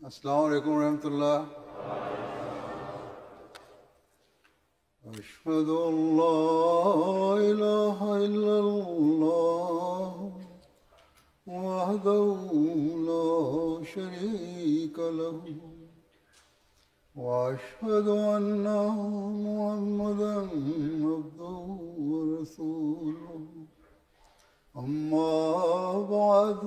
Assalamu alaikum wa rahmatullah. أشهد أن لا إله إلا الله وحده لا شريك له وأشهد أن محمدا عبده ورسوله أما بعد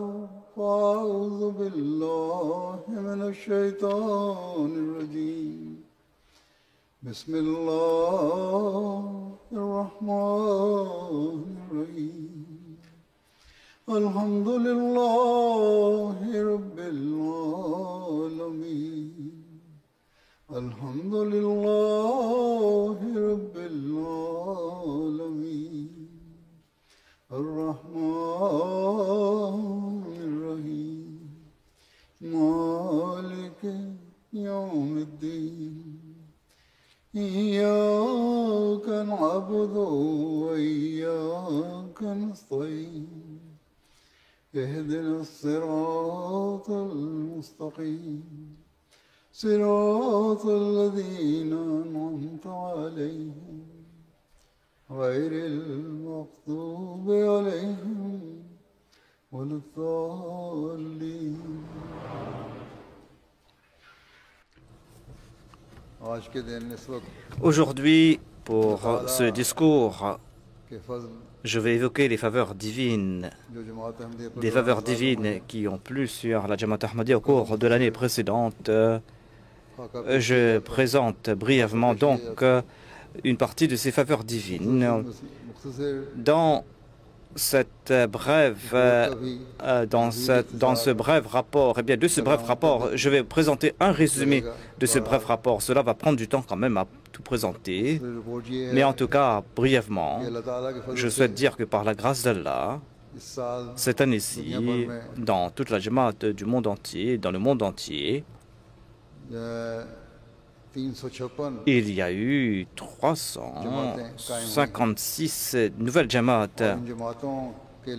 فأعوذ بالله من الشيطان الرجيم بسم الله الرحمن الرحيم الحمد لله رب العالمين الحمد لله رب العالمين الرحمن الرحيم مالك يوم الدين إياك نعبد وإياك نستعين اهدنا الصراط المستقيم صراط الذين أنعمت عليهم غير المغضوب عليهم ولا الضالين. Aujourd'hui, pour ce discours, je vais évoquer les faveurs divines, des faveurs divines qui ont plu sur la Jamaat Ahmadiyya au cours de l'année précédente. Je présente brièvement donc une partie de ces faveurs divines. Dans cette brève, dans ce bref rapport, et bien de ce bref rapport, je vais présenter un résumé de ce bref rapport. Cela va prendre du temps quand même à tout présenter, mais en tout cas, brièvement, je souhaite dire que par la grâce d'Allah, cette année-ci, dans toute la Jamaat du monde entier, dans le monde entier, il y a eu 356 nouvelles Jamaat.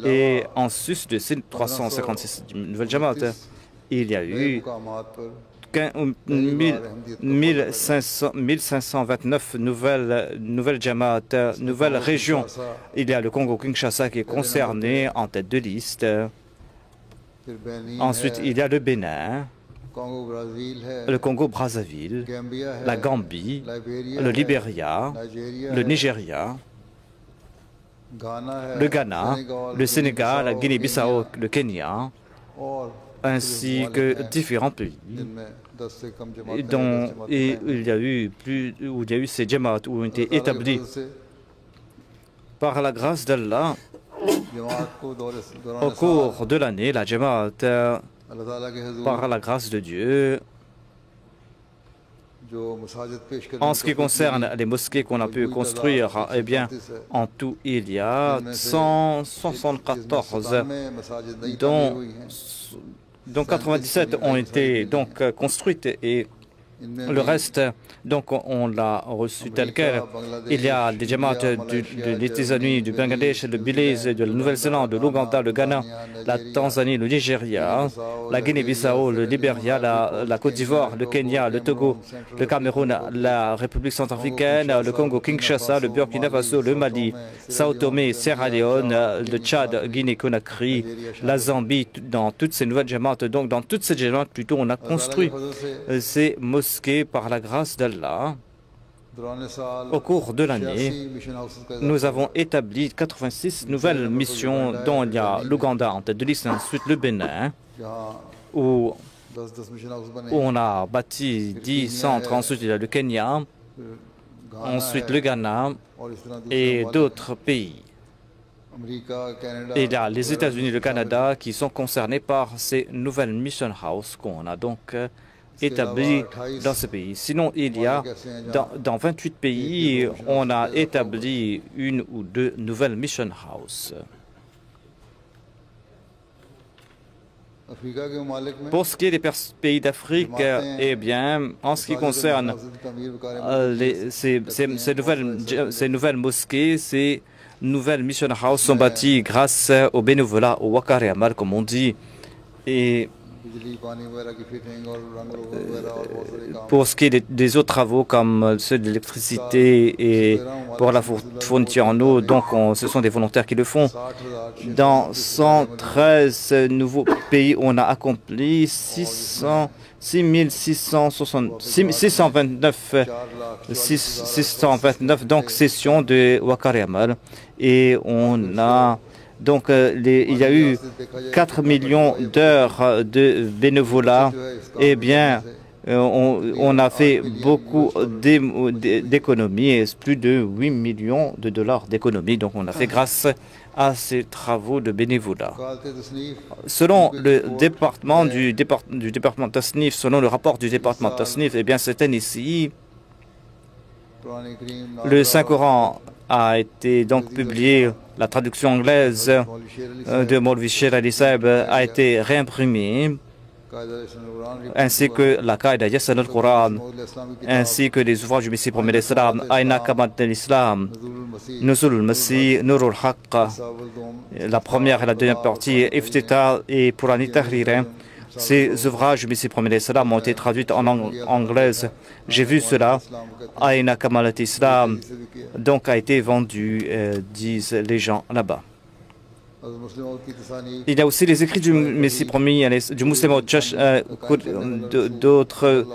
Et en sus de ces 356 nouvelles Jamaat, il y a eu 1529 nouvelles Jamaat, nouvelles régions. Il y a le Congo-Kinshasa qui est concerné en tête de liste. Ensuite, il y a le Bénin, le Congo-Brazzaville, la Gambie, le Libéria, le Nigeria, le Ghana, le Sénégal, la Guinée-Bissau, le Kenya, ainsi que différents pays dont il y a eu ces Jamaat où ont été établis par la grâce d'Allah. Au cours de l'année, la Jamaat, par la grâce de Dieu, en ce qui concerne les mosquées qu'on a pu construire, eh bien, en tout, il y a 174, dont 97 ont été donc construites et le reste, donc, on l'a reçu tel quel. Il y a des Jamaat des États-Unis, du Bangladesh, de Belize, de la Nouvelle-Zélande, de l'Ouganda, le Ghana, la Tanzanie, le Nigeria, la Guinée-Bissau, le Libéria, la Côte d'Ivoire, le Kenya, le Togo, le Cameroun, la République centrafricaine, le Congo-Kinshasa, le Burkina Faso, le Mali, Sao Tomé, Sierra Leone, le Tchad, Guinée-Conakry, la Zambie, dans toutes ces nouvelles Jamaat. Donc, dans toutes ces Jamaat, plutôt, on a construit ces mosquées par la grâce d'Allah. Au cours de l'année, nous avons établi 86 nouvelles missions, dont il y a l'Ouganda en tête de liste, ensuite le Bénin, où on a bâti 10 centres, ensuite il y a le Kenya, ensuite le Ghana et d'autres pays. Et il y a les États-Unis et le Canada qui sont concernés par ces nouvelles mission house qu'on a donc établi dans ce pays. Sinon, il y a dans 28 pays, on a établi une ou deux nouvelles mission house. Pour ce qui est des pays d'Afrique, eh bien, en ce qui concerne ces nouvelles mosquées, ces nouvelles mission house sont bâties grâce au bénévolat, au wakar et amal, comme on dit. Et Pour ce qui est des autres travaux comme ceux de l'électricité et pour la fourniture en eau, donc ce sont des volontaires qui le font. Dans 113 nouveaux pays, on a accompli 629 donc sessions de Wakari Amal et on a donc il y a eu 4 millions d'heures de bénévolat. Eh bien, on a fait beaucoup d'économies, plus de 8 millions de dollars d'économies. Donc on a fait grâce à ces travaux de bénévolat. Selon le département du département Tasnif, selon le rapport du département Tasnif, eh bien cette année-ci, le Saint-Coran a été donc publié, la traduction anglaise de Maulvi Sher Ali Saib a été réimprimée, ainsi que la Qaïda Yassan al-Quran, ainsi que les ouvrages du Messie premier l'Islam, Aina Kamat al-Islam, Nuzul al-Masih, Nur al-Haqq, la première et la deuxième partie, Iftita et Purani Tahrir. Ces ouvrages du Messie premier l'Islam ont été traduits en langue anglaise. J'ai vu cela. Aina Kamal al-Islam donc a été vendu, disent les gens là-bas. Il y a aussi les écrits du Messie premier, du Muslim d'autres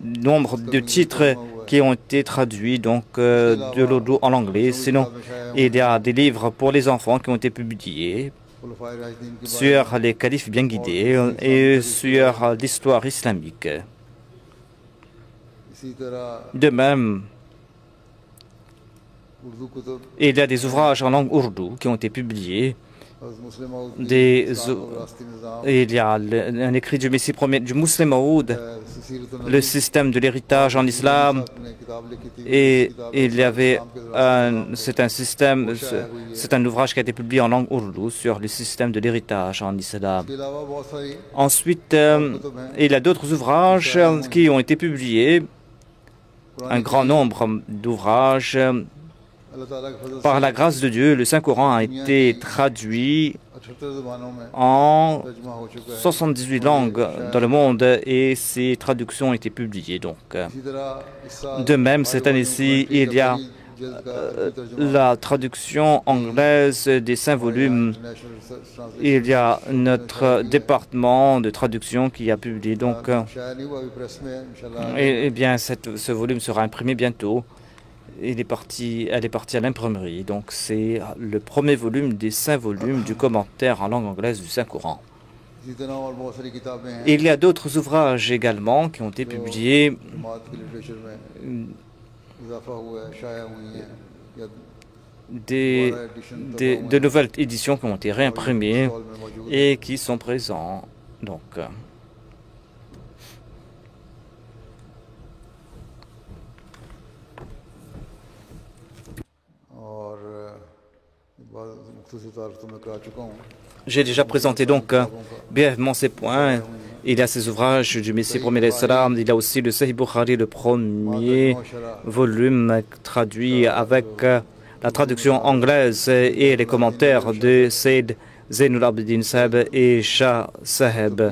nombres de titres qui ont été traduits donc de l'Oudou en anglais. Sinon, il y a des livres pour les enfants qui ont été publiés sur les califes bien guidés et sur l'histoire islamique. De même, il y a des ouvrages en langue ourdou qui ont été publiés. Il y a un écrit du Messie premier, du Muslim Maoud, le système de l'héritage en islam, et il y avait c'est un ouvrage qui a été publié en langue ourdou sur le système de l'héritage en islam. Ensuite, il y a d'autres ouvrages qui ont été publiés, un grand nombre d'ouvrages. Par la grâce de Dieu, le Saint-Coran a été traduit en 78 langues dans le monde et ces traductions ont été publiées. Donc, de même, cette année-ci, il y a la traduction anglaise des 5 volumes. Il y a notre département de traduction qui a publié. Donc, eh bien, ce volume sera imprimé bientôt. Elle est partie à l'imprimerie. Donc, c'est le premier volume des 5 volumes du commentaire en langue anglaise du Saint-Coran. Il y a d'autres ouvrages également qui ont été publiés, de nouvelles éditions qui ont été réimprimées et qui sont présents. Donc, j'ai déjà présenté donc brièvement ces points. Il y a ces ouvrages du Messie premier l'Islam. Il y a aussi le Sahih Bukhari, le premier volume traduit avec la traduction anglaise et les commentaires de Sayyid Zainul Abidin Sahib et Shah Sahib.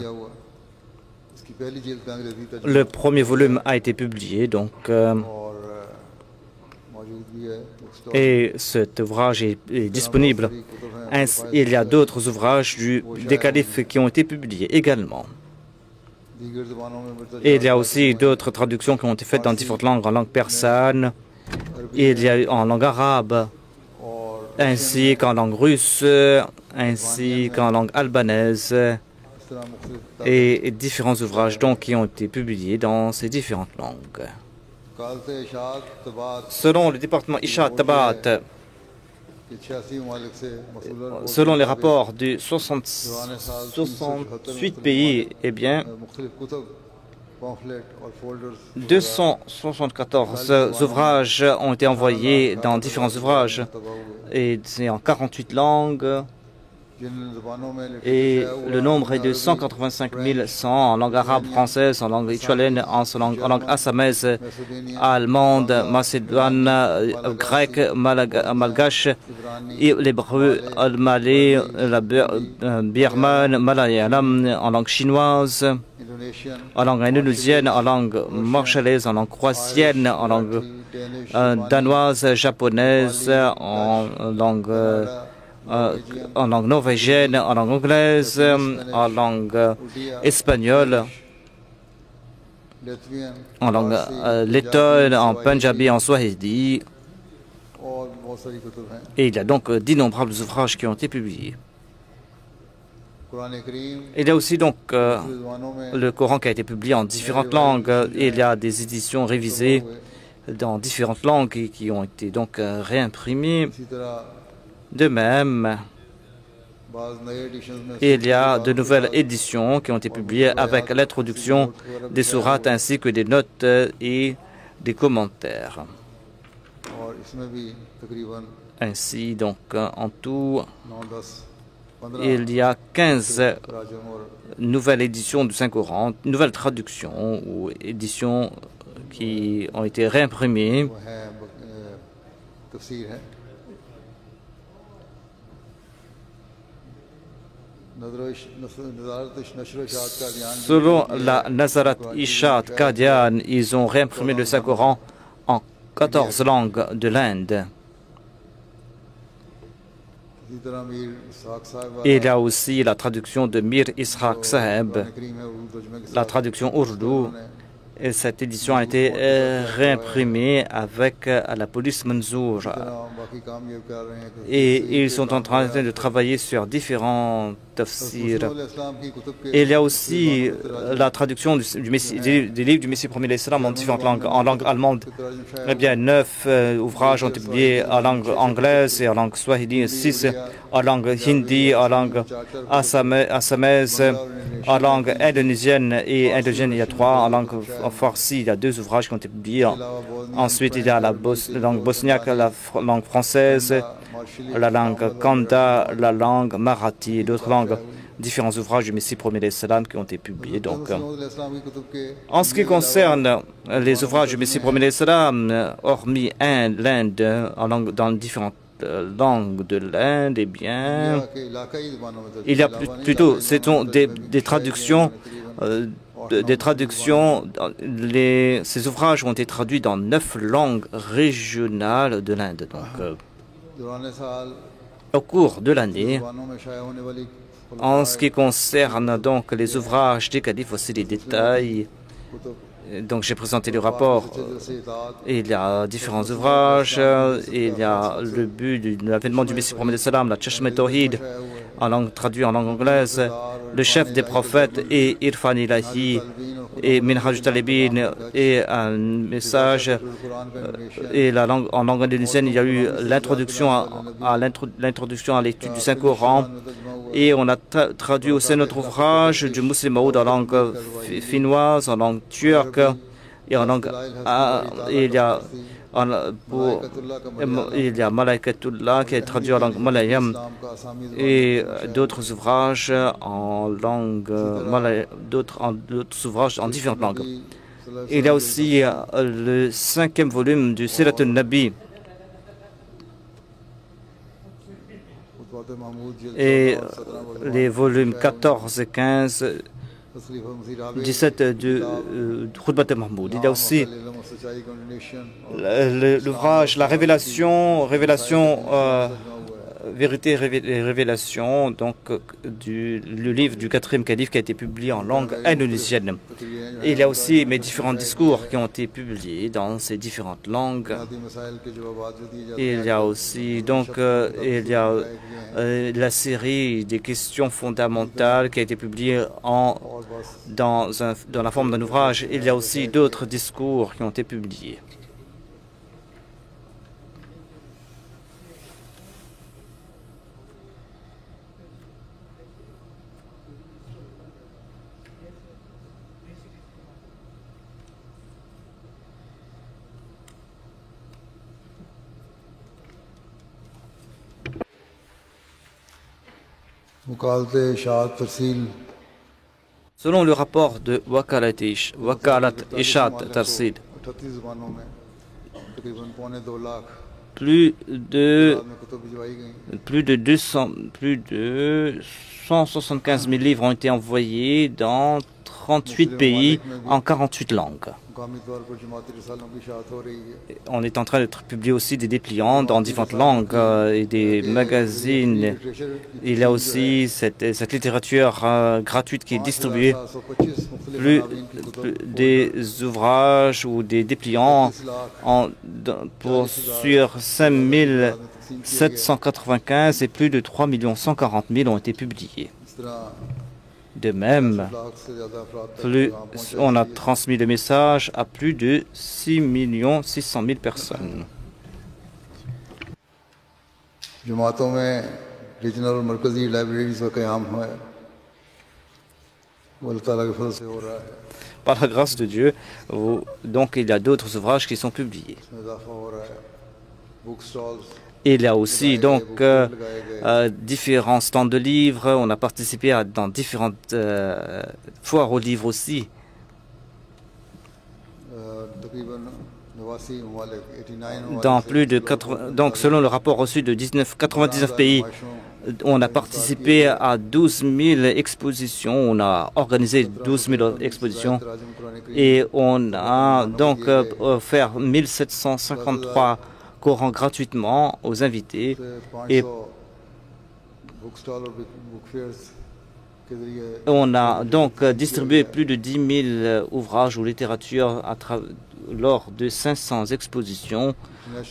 Le premier volume a été publié, donc, et cet ouvrage est disponible. Il y a d'autres ouvrages des califes qui ont été publiés également. Et il y a aussi d'autres traductions qui ont été faites dans différentes langues, en langue persane, il y a en langue arabe, ainsi qu'en langue russe, ainsi qu'en langue albanaise, et différents ouvrages donc qui ont été publiés dans ces différentes langues. Selon le département Isha Tabat, selon les rapports de 68 pays, eh bien, 274 ouvrages ont été envoyés dans différents ouvrages, et c'est en 48 langues, Et le nombre est de 185 100 en langue arabe, française, en langue lituanienne, en langue assamaise, allemande, macédoine, grecque, malgache, l'hébreu, le malais, la birmane, malayalam, en langue chinoise, en langue indonésienne, en langue marshalaise, en langue croatienne, en langue danoise, japonaise, en langue norvégienne, en langue anglaise, en langue espagnole, en langue lettonne, en punjabi, en swahili. Et il y a donc d'innombrables ouvrages qui ont été publiés. Il y a aussi donc le Coran qui a été publié en différentes langues. Il y a des éditions révisées dans différentes langues et qui ont été donc réimprimées. De même, il y a de nouvelles éditions qui ont été publiées avec l'introduction des sourates ainsi que des notes et des commentaires. Ainsi, donc, en tout, il y a 15 nouvelles éditions du Saint-Coran, nouvelles traductions ou éditions qui ont été réimprimées. Selon la Nazarat Ishat Qadian, ils ont réimprimé le Saint-Coran en 14 langues de l'Inde. Et il y a aussi la traduction de Mir Ishaq Saheb, la traduction ourdou. Et cette édition a été réimprimée avec la police Manzour. Et ils sont en train de travailler sur différents tafsirs. Et il y a aussi la traduction des livres du Messie premier de l'Islam en différentes langues. En langue allemande, eh bien, 9 ouvrages ont été publiés en langue anglaise et en langue swahili, 6 en langue hindi, en langue assamaise, en langue indonésienne et indigène, il y a 3 en langue farsi, il y a 2 ouvrages qui ont été publiés. Ensuite, il y a la langue bosniaque, la langue française, la langue kanda, la langue marathi et d'autres langues. Différents ouvrages du Messie premier de l'Islam qui ont été publiés. Donc, en ce qui concerne les ouvrages du Messie premier de l'Islam, hormis l'Inde, dans différentes langues de l'Inde, eh bien, il y a plutôt, ce sont des traductions. Ces ouvrages ont été traduits dans 9 langues régionales de l'Inde. Donc, au cours de l'année, en ce qui concerne donc les ouvrages des califes, voici les détails. Donc j'ai présenté le rapport. Il y a différents ouvrages. Il y a le but de l'avènement du Messie prophète salam, la Chashmet Tawhid, traduit en langue anglaise, le chef des prophètes et Irfan Ilahi et Minhaj Talibin et un message. Et en langue indonésienne, il y a eu l'introduction à l'étude du Saint-Coran. Et on a traduit aussi notre ouvrage du Muslim Maoud en langue finnoise, en langue turque et en langue. Il y a Malaikatullah qui est traduit en langue malayam et d'autres ouvrages en langue d'autres ouvrages en différentes langues. Il y a aussi le 5e volume du Sirat al-Nabi. Et les volumes 14 et 15, 17 du Khutbat al-Mahmoud. Il y a aussi l'ouvrage La Révélation, Vérité et Révélation, donc le livre du 4e calife qui a été publié en langue indonésienne. Et il y a aussi mes différents discours qui ont été publiés dans ces différentes langues. Il y a aussi donc la série des questions fondamentales qui a été publiée dans la forme d'un ouvrage. Il y a aussi d'autres discours qui ont été publiés. वकालत इशात तरसील Selon le rapport de Wakalat Ishat Tarsid, 38 ज़बानों में तकरीबन पौने 2 lakh plus de में कुतुब भिजवाई गई। plus de 175 000 livres ont été envoyés dans 38 pays en 48 langues. मुकामी तौर पर जमाती रिसालों की इशात हो रही है। On est en train de publier aussi des dépliants dans différentes langues et des magazines. Il y a aussi cette littérature gratuite qui est distribuée. 725 मुख्तलिफ Plus, अनावीन की Qutub des ouvrages ou des dépliants sur 5 795 et plus de 3 140 000 ont été publiés. इस तरह De même, lakh से ज़्यादा अफराद तक plus, पैगाम पहुंचा on a transmis le message à plus de 6 600 000 personnes. जमातों में रीजनल और मरकज़ी लाइब्रेरीज का क़याम हुआ है, वो अल्लाह ताला के फजल से हो रहा है, Par la grâce de Dieu, donc il y a d'autres ouvrages qui sont publiés. इसमें इजाफा हो रहा है। Book stalls Il y a aussi donc différents stands de livres. On a participé dans différentes foires aux livres aussi. तकरीबन 89 ममालिक 89 Dans plus de 80, donc selon le rapport reçu de 99 pays, on a participé à 12 000 expositions. On a organisé 12 000 expositions et on a donc offert 1753 Corans gratuitement aux invités. Et book stall और book fears के जरिए on a donc distribué plus de 10 000 ouvrages ou littératures lors de 500 expositions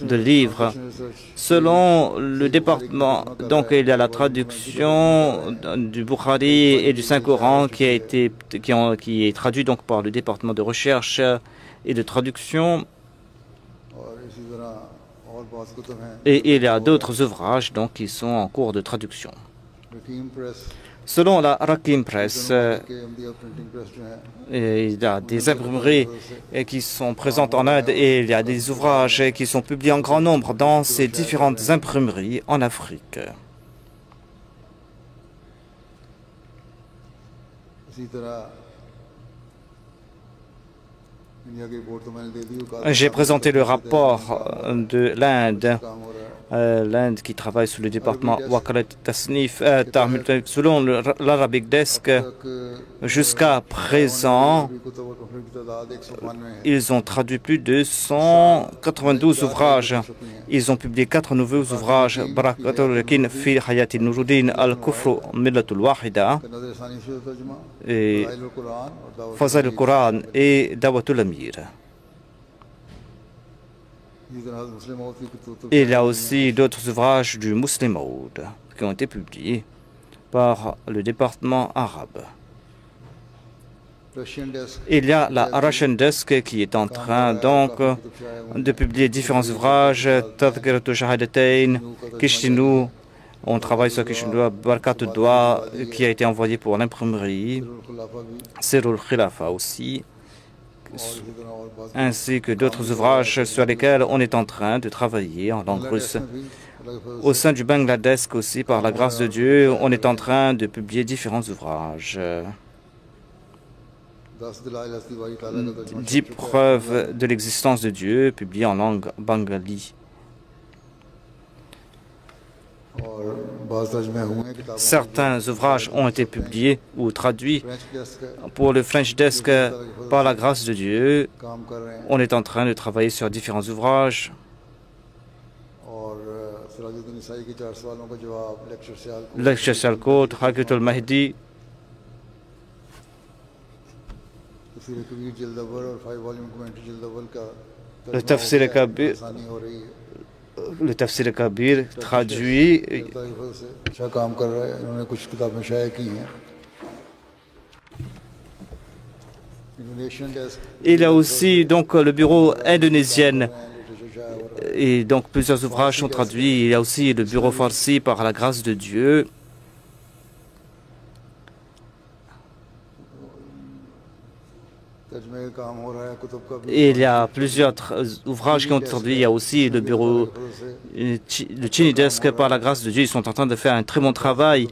de livres. Selon le département, donc il y a la traduction du Bukhari et du Saint-Coran qui est traduit donc par le département de recherche et de traduction. और इसी तरह और बहुत कुतुब हैं। Et il y a d'autres ouvrages donc qui sont en cours de traduction. रकीम press Selon la Rakim Press, के Ahmadiyya printing press जो है il y a des imprimeries qui sont présentes en Inde et il y a des ouvrages qui sont publiés en grand nombre dans ces différentes imprimeries en Afrique. इसी तरह इंडिया की रिपोर्ट तो मैंने दे दी। वो J'ai présenté le rapport de l'Inde, काम हो रहा है। l'Inde qui travaille sous le département Wakalat Tasnif, selon l'Arabic Desk. Jusqu'à présent, भी कुतुब और मुफर्रिद की तादाद 192 है। ils ont traduit plus de 192 ouvrages. Ils ont publié 4 nouveaux ouvrages. Barakatul Rakin fi Hayati Nuruddin al-Kufru Millatul Wahida, नजर सानी से तर्जुमा et फाइल कुरान और दावत Fazal al-Quran et Dawatul Amir. इसी तरह मुस्लिम मौत की Qutub Il y a aussi d'autres ouvrages du Muslim Maud qui ont été publiés par le département arabe. Russian desk Il y a la Russian Desk qui est en train donc de publier différents ouvrages, Tadhkiratul Shahadatain, Kishtinu, on travaille sur Kishtinu, Barkat Dua qui a été envoyé pour l'imprimerie, खुलाफा भी Sirul Khilafa aussi, और इसी तरह और बहुत ainsi que d'autres ouvrages sur lesquels on est en train de travailler en langue russe. में भी अल्लाह के फजल Au sein du Bangladesh aussi, par la grâce de Dieu, on est en train de publier différents ouvrages. से 10 दलाइल हस्ती वाली ताला का तर्जुमा 10 preuves de l'existence de Dieu, publiées en langue bengali. और बाज़ तर्जुमे हुए हैं किताबों Certains ouvrages ont été publiés ou traduits French desk pour le French Desk. Par la grâce de Dieu, काम कर रहे हैं on est en train de travailler sur différents ouvrages. और सिराजुद्दीन ईसाई की 4 सवालों का जवाब लेक्चर सियाल को Lecture Salkot, Hakitul Mahdi, तफसीर कबीर जिल्द अव्वल और 5 वॉल्यूम कमेंट्री जिल्द अव्वल का le Tafsir Kabir, आसानी हो रही है। le Tafsir Kabir traduit. अल्लाह की फजल से अच्छा काम कर रहा है। इन्होंने कुछ किताबें शाया की हैं। Indonesian desk Il y a aussi donc le bureau indonésien literature शाया हो रहा et donc plusieurs ouvrages sont traduits. Il y a aussi le bureau farsi par la grâce de Dieu. है। तर्जुमे का काम हो रहा है कुतुब का भी। Et il y a plusieurs ouvrages qui ont été traduits. Il y a aussi le bureau, le Chini Desk, par la grâce de Dieu, ils sont en train de faire un très bon travail.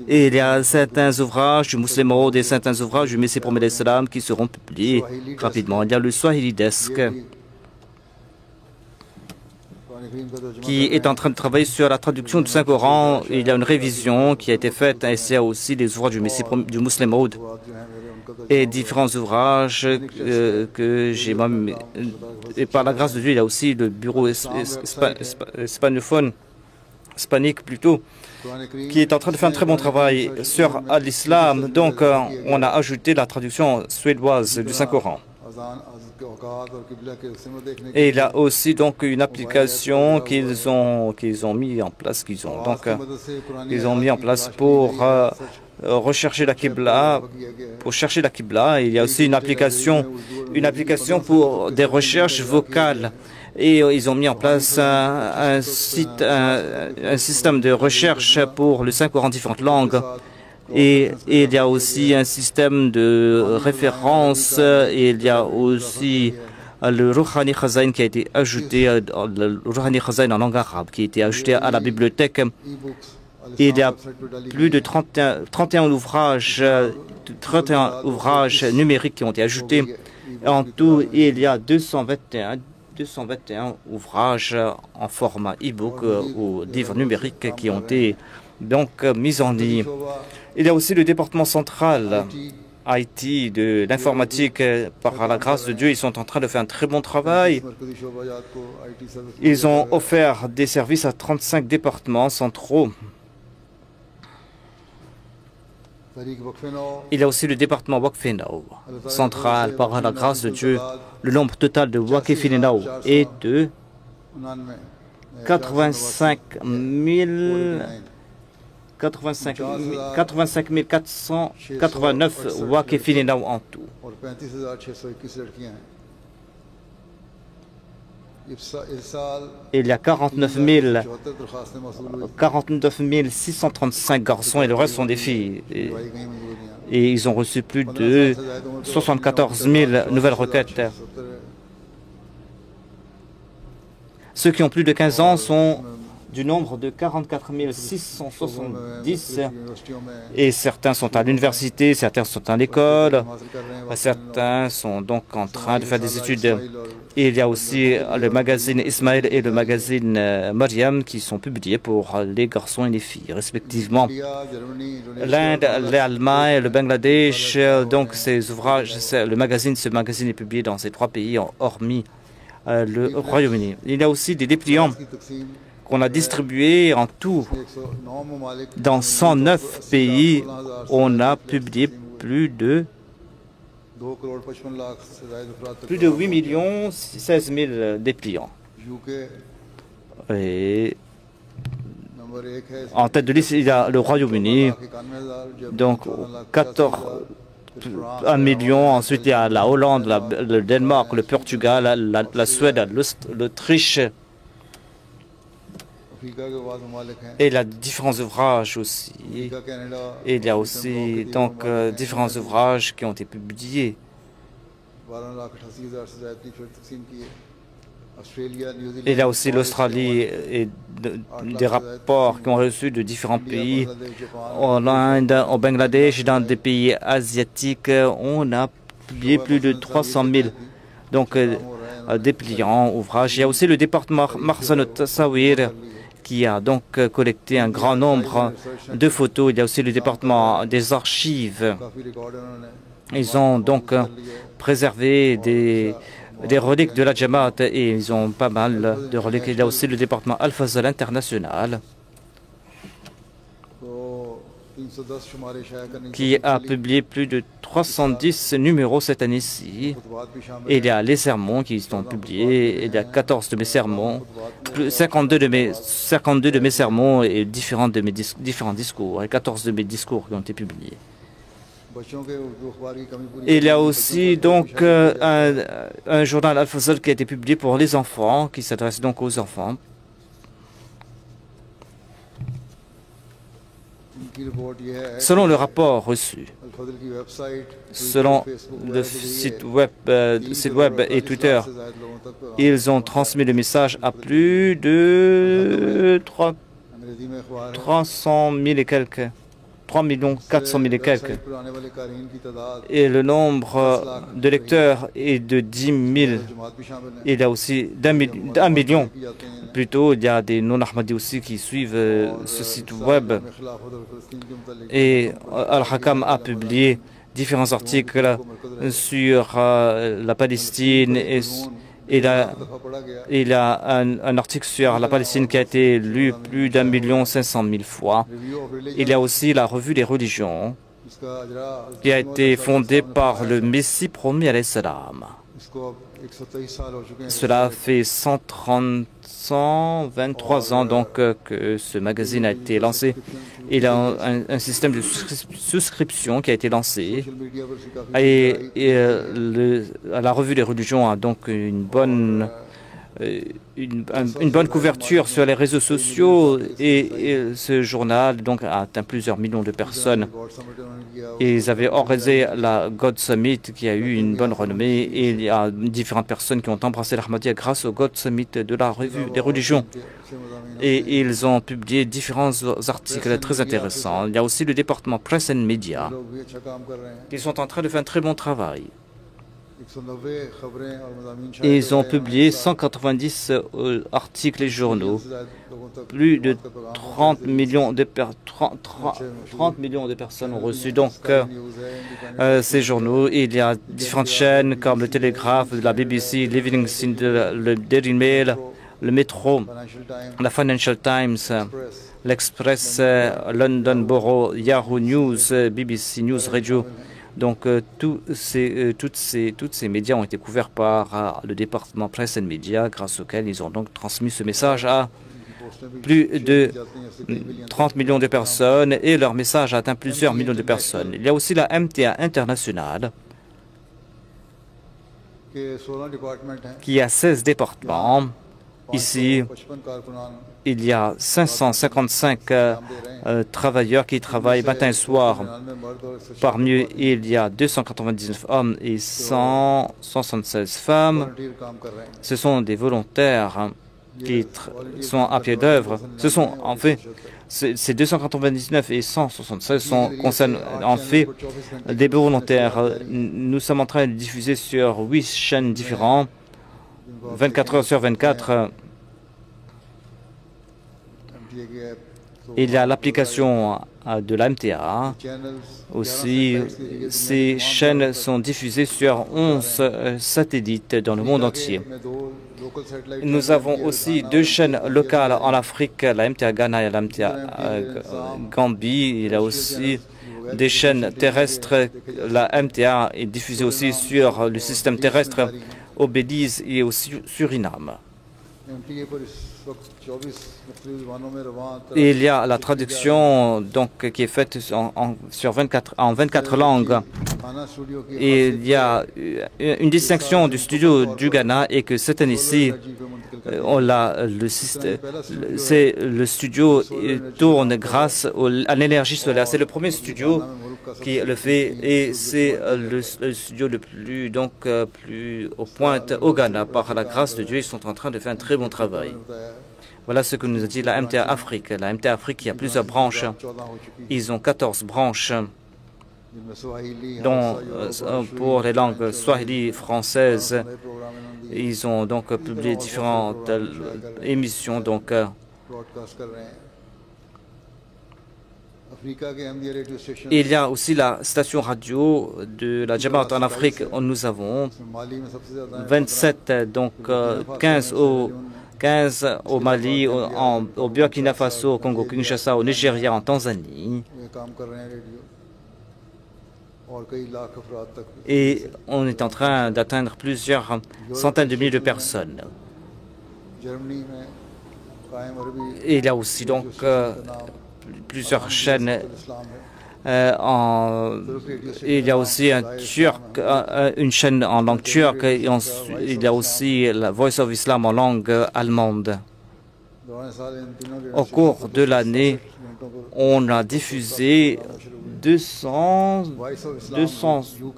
Et il y a certains ouvrages du Muslim Maud et certains ouvrages du Messie Promet l'Islam qui seront publiés rapidement. Il y a le Swahili Desk qui est en train de travailler sur la traduction du Saint-Coran. Il y a une révision qui a été faite, et il y a aussi les ouvrages du Muslim Maud et différents ouvrages que j'ai même. Et par la grâce de Dieu, il y a aussi le bureau hispanique plutôt, qui est en train de faire un très bon travail sur l'islam. Donc, on a ajouté la traduction suédoise du Saint-Coran. Et il y a aussi donc une application qu'ils ont mis en place, qu'ils ont mis en place pour rechercher la Qibla, pour chercher la Qibla. Il y a aussi une application pour des recherches vocales. Et ils ont mis en place un système de recherche pour le Saint-Coran en différentes langues. Et il y a aussi un système de référence. Et il y a aussi le Rouhani Khazain qui a été ajouté, le Rouhani Khazain en langue arabe, qui a été ajouté à la bibliothèque. Et il y a plus de 31 ouvrages numériques qui ont été ajoutés. En tout, il y a 221 ouvrages en format e-book ou livres numériques qui ont été donc mis en ligne. Il y a aussi le département central IT de l'informatique. Par la grâce de Dieu, ils sont en train de faire un très bon travail. Ils ont offert des services à 35 départements centraux. Il y a aussi le département Waqfinao central. Par la grâce de Dieu, le nombre total de Waqfinao est de 85 489 Waqfinao en tout. Il y a 49 635 garçons et le reste sont des filles. Et ils ont reçu plus de 74 000 nouvelles requêtes. Ceux qui ont plus de 15 ans sont du nombre de 44 670 et certains sont à l'université, certains sont à l'école, certains sont donc en train de faire des études. Et il y a aussi le magazine Ismaël et le magazine Mariam qui sont publiés pour les garçons et les filles respectivement. L'Inde, l'Allemagne, le Bangladesh, donc ces ouvrages, ce magazine est publié dans ces 3 pays hormis le Royaume-Uni. Il y a aussi des dépliants qu'on a distribués en tout dans 109 pays. On a publié plus de 8 millions 16 000 dépliants. Et en tête de liste, il y a le Royaume-Uni, donc 1 million. Ensuite, il y a la Hollande, le Danemark, le Portugal, la Suède, l'Autriche. Et il y a différents ouvrages aussi. Et il y a aussi donc différents ouvrages qui ont été publiés. Il y a aussi l'Australie et des rapports qui ont reçus de différents pays. En Inde, au Bangladesh, dans des pays asiatiques, on a publié plus de 300 000 donc, dépliants, ouvrages. Il y a aussi le département Makhzan Tasawir qui a donc collecté un grand nombre de photos. Il y a aussi le département des archives. Ils ont donc préservé des reliques de la Jamaat et ils ont pas mal de reliques. Il y a aussi le département Al-Fazal international qui a publié plus de 310 numéros cette année-ci. Et il y a les sermons qui sont publiés. Il y a 14 de mes sermons, 52 de mes sermons et différents discours, et 14 de mes discours qui ont été publiés. Il y a aussi donc un journal Al-Fazal qui a été publié pour les enfants, qui s'adresse donc aux enfants. Selon le rapport reçu, selon le site web et Twitter, ils ont transmis le message à plus de 300 000 et quelques, 3 400 000 et quelques. Et le nombre de lecteurs est de 10 000. Il y a aussi d'un million. Plutôt, il y a des non-Ahmadis aussi qui suivent ce site web. Et Al-Hakam a publié différents articles sur la Palestine et il a un article sur la Palestine qui a été lu plus d'1 500 000 fois. Il y a aussi la revue des religions qui a été fondée par le Messie promis alayhi salam. Cela fait 123 ans donc que ce magazine a été lancé. Il a un système de souscription qui a été lancé et la revue des religions a donc une bonne couverture sur les réseaux sociaux et ce journal donc a atteint plusieurs millions de personnes. Et ils avaient organisé la God Summit qui a eu une bonne renommée et il y a différentes personnes qui ont embrassé l'Ahmadiyya grâce au God Summit de la revue des religions. Et ils ont publié différents articles très intéressants. Il y a aussi le département Press and Media qui sont en train de faire un très bon travail. Et ils ont publié 190 articles et journaux. Plus de 30 millions de personnes ont reçu donc ces journaux. Et il y a différentes chaînes comme le Télégraphe, la BBC, Livingston, le Daily Mail, le Metro, la Financial Times, l'Express, London Borough, Yahoo News, BBC News Radio. Donc, tous ces médias ont été couverts par le département Press and Media, grâce auquel ils ont donc transmis ce message à plus de 30 millions de personnes et leur message a atteint plusieurs millions de personnes. Il y a aussi la MTA internationale qui a 16 départements. Ici, il y a 555 travailleurs qui travaillent matin et soir. Parmi eux, il y a 299 hommes et 176 femmes. Ce sont des volontaires qui sont à pied d'œuvre. Ce sont, en fait, ces 299 et 176 concernent en fait des volontaires. Nous sommes en train de diffuser sur 8 chaînes différentes, 24 heures sur 24. Il y a l'application de la MTA. Aussi, ces chaînes sont diffusées sur 11 satellites dans le monde entier. Nous avons aussi 2 chaînes locales en Afrique, la MTA Ghana et la MTA Gambie. Il y a aussi des chaînes terrestres. La MTA est diffusée aussi sur le système terrestre au Belize et au Suriname. Et il y a la traduction donc, qui est faite en 24 langues. Et il y a une distinction du studio du Ghana et que cette année-ci, le studio tourne grâce à l'énergie solaire. C'est le premier studio qui le fait et c'est le studio le plus, plus aux pointes au Ghana. Par la grâce de Dieu, ils sont en train de faire un très bon travail. Voilà ce que nous a dit la MTA Afrique. La MTA Afrique, il y a plusieurs branches. Ils ont 14 branches, dont pour les langues swahili, françaises. Ils ont donc publié différentes émissions. Donc, il y a aussi la station radio de la Jamaat en Afrique. Nous avons 27, donc 15 au Mali, au Burkina Faso, au Congo-Kinshasa, au Nigeria, en Tanzanie. Et on est en train d'atteindre plusieurs centaines de milliers de personnes. Et il y a aussi donc plusieurs chaînes. Il y a aussi une chaîne en langue turque et il y a aussi la Voice of Islam en langue allemande. Au cours de l'année, on a diffusé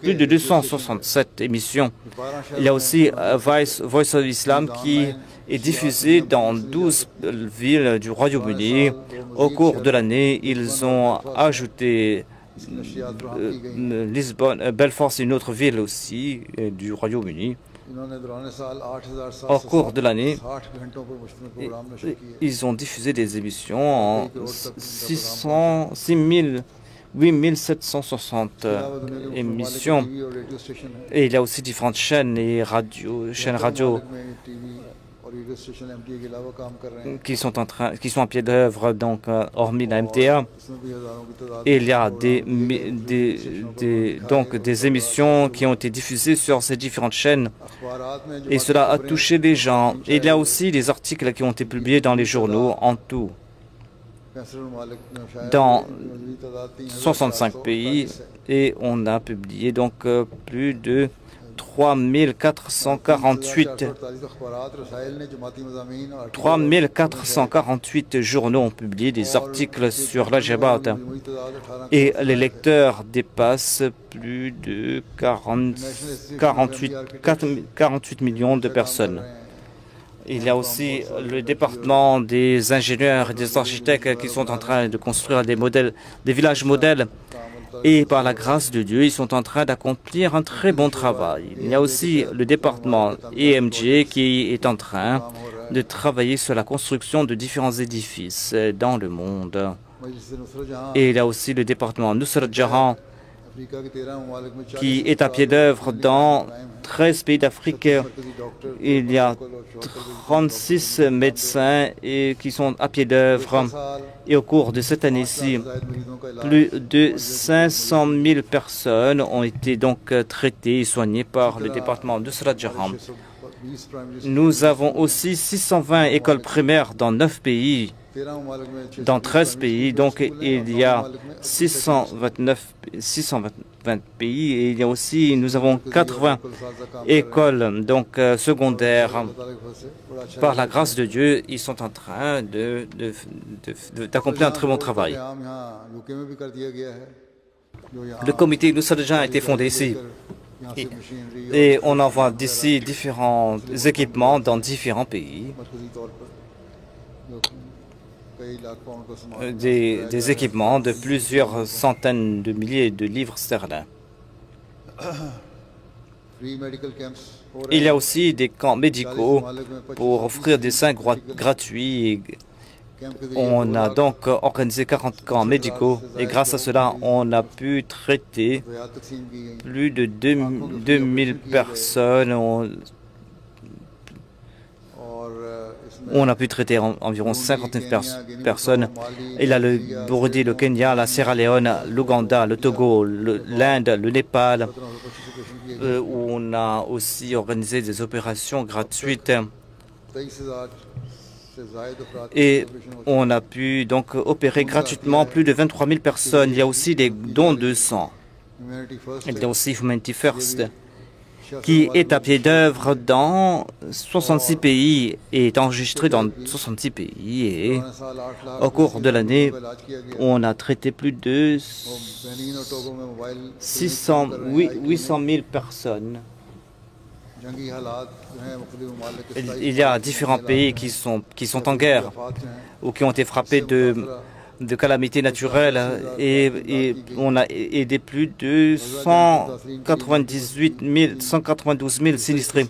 plus de 267 émissions. Il y a aussi Voice of Islam qui est diffusé dans 12 villes du Royaume-Uni. Au cours de l'année, ils ont ajouté Lisbonne, Belfast, une autre ville aussi du Royaume-Uni. Au cours de l'année, ils ont diffusé des émissions en 8760 émissions. Et il y a aussi différentes chaînes radio qui sont à pied d'œuvre, donc hormis la MTA. Et il y a des émissions qui ont été diffusées sur ces différentes chaînes et cela a touché les gens. Et il y a aussi des articles qui ont été publiés dans les journaux en tout dans 65 pays et on a publié donc plus de 3448 journaux ont publié des articles sur la Jamaat et les lecteurs dépassent plus de 48 millions de personnes. Il y a aussi le département des ingénieurs et des architectes qui sont en train de construire des villages modèles. Et par la grâce de Dieu, ils sont en train d'accomplir un très bon travail. Il y a aussi le département EMG qui est en train de travailler sur la construction de différents édifices dans le monde. Et il y a aussi le département Nusrat Jahan qui est à pied d'œuvre dans 13 pays d'Afrique. Il y a 36 médecins qui sont à pied d'œuvre. Et au cours de cette année-ci, plus de 500 000 personnes ont été donc traitées et soignées par le département de Nusrat Jahan. Nous avons aussi 620 écoles primaires dans 9 pays. Dans 13 pays, donc il y a 620 pays et il y a aussi, nous avons 80 écoles donc secondaires. Par la grâce de Dieu, ils sont en train d'accomplir un très bon travail. Le comité Nusrat Jahan a été fondé ici et on envoie d'ici différents équipements dans différents pays. Des équipements de plusieurs centaines de milliers de livres sterling. Il y a aussi des camps médicaux pour offrir des soins gratuits. On a donc organisé 40 camps médicaux et grâce à cela, on a pu traiter plus de 2000 personnes. On a pu traiter environ 59 personnes. Il y a le Burundi, le Kenya, la Sierra Leone, l'Ouganda, le Togo, l'Inde, le Népal, où on a aussi organisé des opérations gratuites. Et on a pu donc opérer gratuitement plus de 23 000 personnes. Il y a aussi des dons de sang. Il y a aussi Humanity First, qui est à pied d'œuvre dans 66 pays et est enregistré dans 66 pays. Et au cours de l'année, on a traité plus de 800 000 personnes. Il y a différents pays qui sont en guerre ou qui ont été frappés de calamités naturelles et on a aidé plus de 192 000 sinistrés.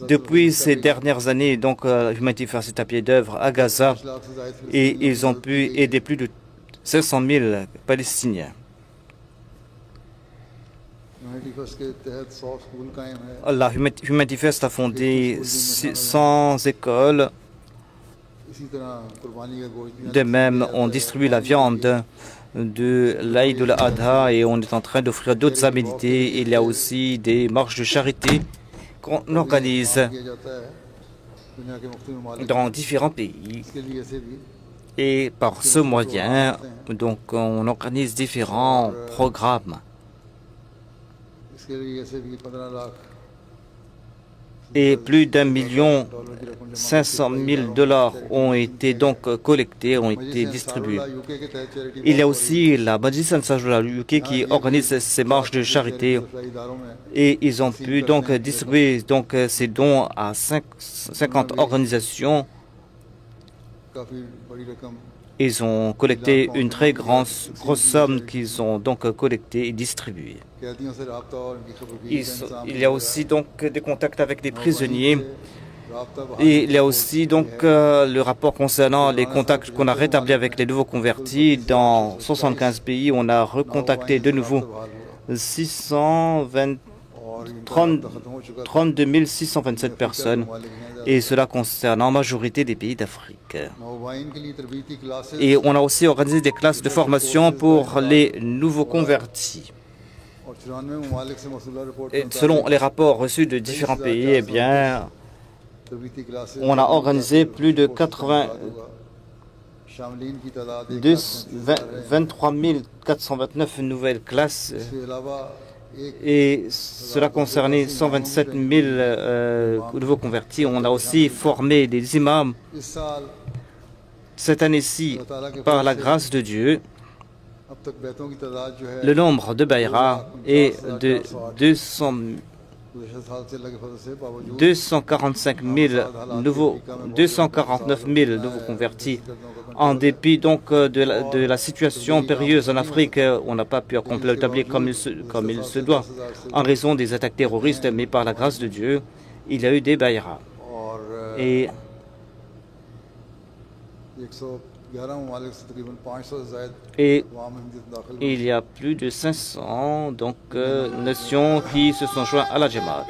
Depuis ces dernières années, donc, Humanity First est à pied d'œuvre à Gaza et ils ont pu aider plus de 500 000 Palestiniens. La Humanity First a fondé 100 écoles. De même, on distribue la viande de l'Aïd al-Adha et on est en train d'offrir d'autres aménités. Il y a aussi des marches de charité qu'on organise dans différents pays. Et par ce moyen, donc, on organise différents programmes. et plus d'1,5 million ont été donc collectés, ont été distribués. Il y a aussi la Majlis Ansarullah UK qui organise ces marches de charité et ils ont pu donc distribuer donc ces dons à 50 organisations. Ils ont collecté une très grosse somme qu'ils ont donc collectée et distribuée. Il y a aussi donc des contacts avec des prisonniers. Et il y a aussi donc le rapport concernant les contacts qu'on a rétablis avec les nouveaux convertis. Dans 75 pays, on a recontacté de nouveau 32 627 personnes. Et cela concerne en majorité des pays d'Afrique. Et on a aussi organisé des classes de formation pour les nouveaux convertis. Et selon les rapports reçus de différents pays, eh bien, on a organisé plus de 23 429 nouvelles classes et cela concernait 127 000 nouveaux convertis. On a aussi formé des imams cette année-ci par la grâce de Dieu. Le nombre de Bayra est de 249 000 nouveaux convertis. En dépit donc de la situation périlleuse en Afrique, on n'a pas pu accomplir le tablier comme il se doit, en raison des attaques terroristes, mais par la grâce de Dieu, il y a eu des Bayra. Et il y a plus de 500 donc, nations qui se sont jointes à la Jamaat.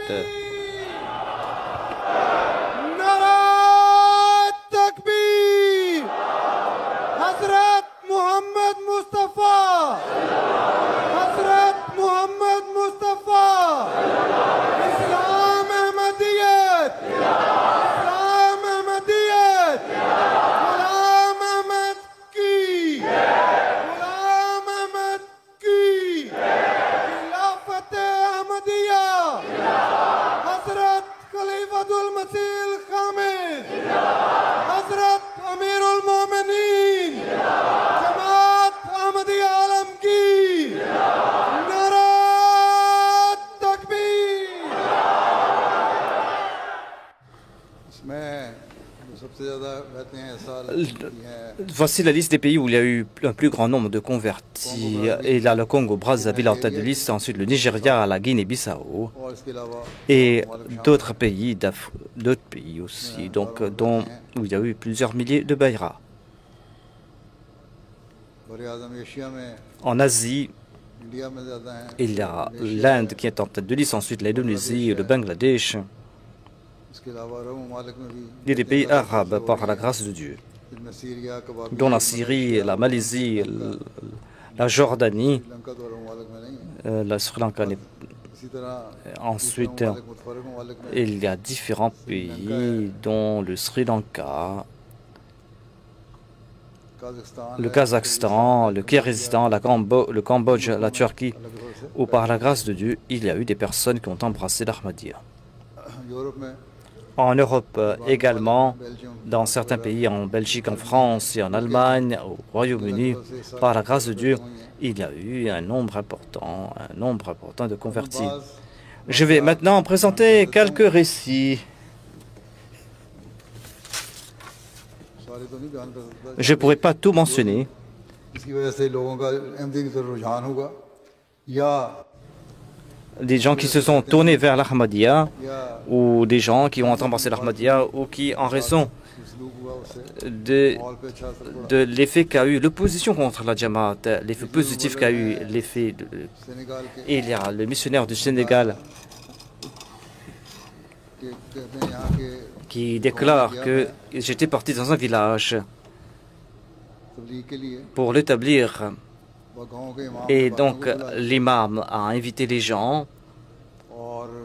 Voici la liste des pays où il y a eu un plus grand nombre de convertis. Et là, le Congo, Brazzaville en tête de liste, ensuite le Nigeria, la Guinée-Bissau et d'autres pays aussi, donc, où il y a eu plusieurs milliers de Bayra. En Asie, il y a l'Inde qui est en tête de liste, ensuite l'Indonésie, le Bangladesh et des pays arabes par la grâce de Dieu, dont la Syrie, la Malaisie, la Jordanie, la Sri Lanka. Ensuite, il y a différents pays, dont le Sri Lanka, le Kazakhstan, le Kyrgyzstan, le Cambodge, la Turquie, où par la grâce de Dieu, il y a eu des personnes qui ont embrassé l'Ahmadiyya. En Europe également, dans certains pays, en Belgique, en France et en Allemagne, au Royaume-Uni, par la grâce de Dieu, il y a eu un nombre important de convertis. Je vais maintenant présenter quelques récits. Je ne pourrai pas tout mentionner. Des gens qui se sont tournés vers l'Ahmadiyya, ou des gens qui ont embrassé l'Ahmadiyya, ou qui, en raison de l'effet qu'a eu l'opposition contre la Jamaat, l'effet positif qu'a eu l'effet et il y a le missionnaire du Sénégal qui déclare que j'étais parti dans un village pour l'établir. Et donc l'imam a invité les gens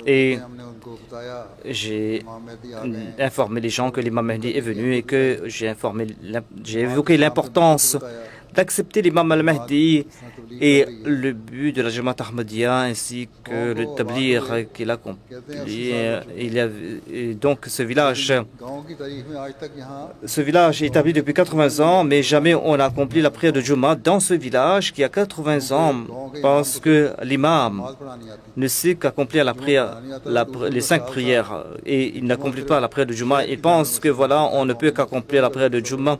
et j'ai informé les gens que l'imam Mahdi est venu et que j'ai évoqué l'importance d'accepter l'imam al-Mahdi et le but de la Jamaat Ahmadiyya ainsi que le tablir qu'il a accompli. Donc ce village est établi depuis 80 ans, mais jamais on a accompli la prière de Jumu'ah dans ce village qui a 80 ans parce que l'imam ne sait qu'accomplir la prière, les 5 prières et il n'accomplit pas la prière de Jumu'ah. Il pense que voilà, on ne peut qu'accomplir la prière de Jumu'ah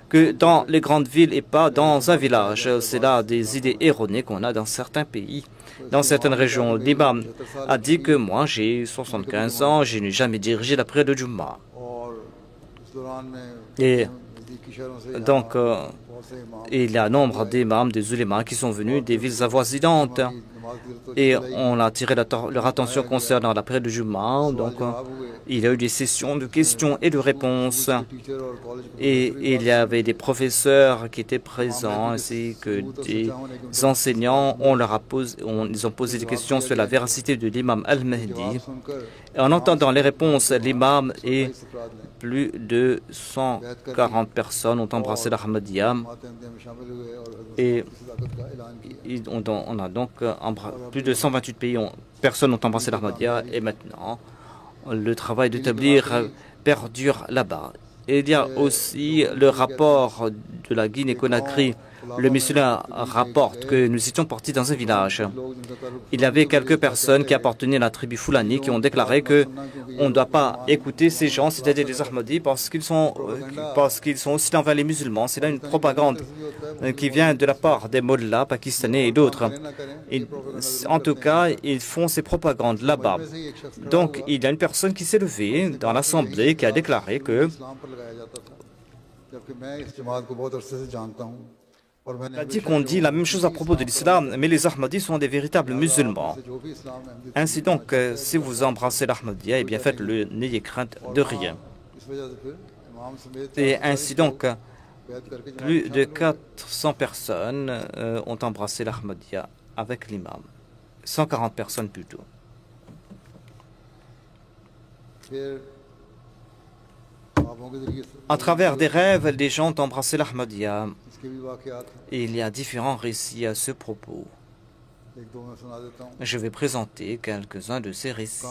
que dans les grandes villes et pas dans un village. C'est là des idées erronées qu'on a dans certains pays, dans certaines régions. L'imam a dit que moi j'ai 75 ans, je n'ai jamais dirigé la prière de Jumu'ah. Et donc il y a nombre d'imams, des ulémas qui sont venus des villes avoisinantes et on a attiré leur attention concernant la prière de Jumu'ah. Donc il y a eu des sessions de questions et de réponses et il y avait des professeurs qui étaient présents ainsi que des enseignants. Ils ont posé des questions sur la véracité de l'imam al-Mahdi. En entendant les réponses, l'imam et plus de 140 personnes ont embrassé l'Ahmadiyya et on a donc plus de 128 personnes ont embrassé l'Ahmadiyya et maintenant le travail d'établir perdure là-bas. Et il y a aussi le rapport de la Guinée-Conakry. Le missionnaire rapporte que nous étions partis dans un village. Il y avait quelques personnes qui appartenaient à la tribu Fulani qui ont déclaré que on ne doit pas écouter ces gens, c'est-à-dire les Ahmadis, parce qu'ils sont aussi envers les musulmans. C'est là une propagande qui vient de la part des mollahs pakistanais et d'autres. En tout cas, ils font ces propagandes là-bas. Donc, il y a une personne qui s'est levée dans l'Assemblée qui a déclaré que il a dit qu'on dit la même chose à propos de l'islam, mais les Ahmadis sont des véritables musulmans. Ainsi donc, si vous embrassez l'Ahmadiyya, eh bien faites-le, n'ayez crainte de rien. Et ainsi donc, plus de 400 personnes ont embrassé l'Ahmadiyya avec l'imam. 140 personnes plutôt. À travers des rêves, les gens ont embrassé l'Ahmadiyya. Et il y a différents récits à ce propos. Je vais présenter quelques-uns de ces récits.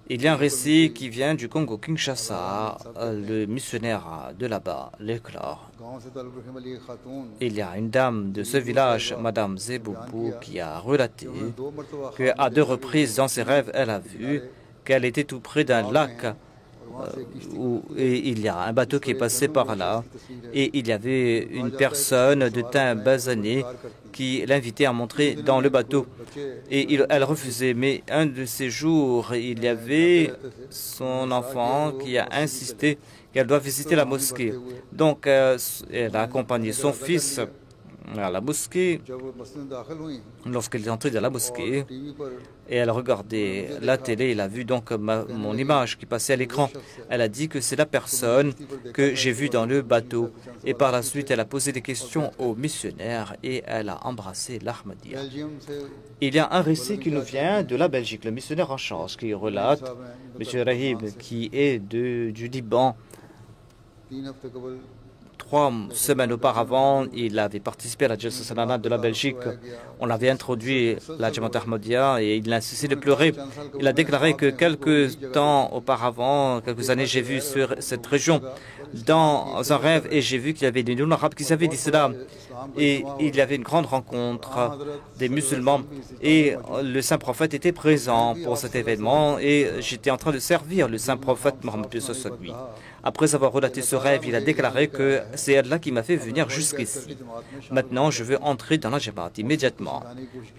Il y a un récit qui vient du Congo-Kinshasa, le missionnaire de là-bas, l'éclair. Il y a une dame de ce village, Madame Zeboubou, qui a relaté qu'à 2 reprises dans ses rêves, elle a vu qu'elle était tout près d'un lac et il y a un bateau qui est passé par là et il y avait une personne de teint basané qui l'invitait à montrer dans le bateau et elle refusait. Mais un de ces jours, il y avait son enfant qui a insisté qu'elle doit visiter la mosquée. Donc elle a accompagné son fils à la mosquée. Lorsqu'elle est entrée dans la mosquée et elle regardait la télé, elle a vu donc mon image qui passait à l'écran. Elle a dit que c'est la personne que j'ai vue dans le bateau. Et par la suite, elle a posé des questions au missionnaire et elle a embrassé l'Ahmadiyya. Il y a un récit qui nous vient de la Belgique, le missionnaire en charge qui relate, M. Rahib, qui est du Liban. 3 semaines auparavant, il avait participé à la Jalsa Salana de la Belgique. On l'avait introduit la Jamaat Ahmadiyya et il a cessé de pleurer. Il a déclaré que quelques temps auparavant, quelques années, j'ai vu sur cette région dans un rêve et j'ai vu qu'il y avait des non-arabes qui savaient l'islam et il y avait une grande rencontre des musulmans et le saint prophète était présent pour cet événement et j'étais en train de servir le saint prophète Mohammed lui. Après avoir relaté ce rêve, il a déclaré que c'est Allah qui m'a fait venir jusqu'ici. Maintenant, je veux entrer dans la Jamaat immédiatement.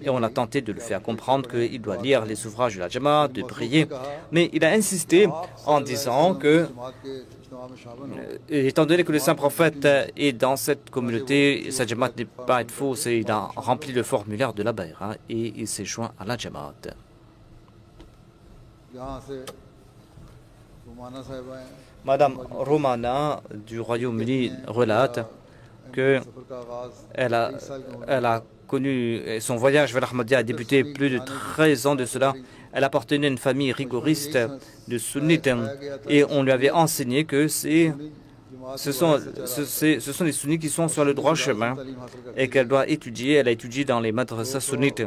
Et on a tenté de le faire comprendre qu'il doit lire les ouvrages de la Jamaat, de prier. Mais il a insisté en disant que, étant donné que le saint prophète est dans cette communauté, sa Jamaat n'est pas être fausse, et il a rempli le formulaire de la Bayra et il s'est joint à la Jamaat. Madame Romana du Royaume-Uni relate qu'elle a connu son voyage vers l'Ahmadiyya a débuté plus de 13 ans de cela. Elle appartenait à une famille rigoriste de sunnites et on lui avait enseigné que c'est ce sont les sunnites qui sont sur le droit chemin et qu'elle doit étudier. Elle a étudié dans les madrasas sunnites.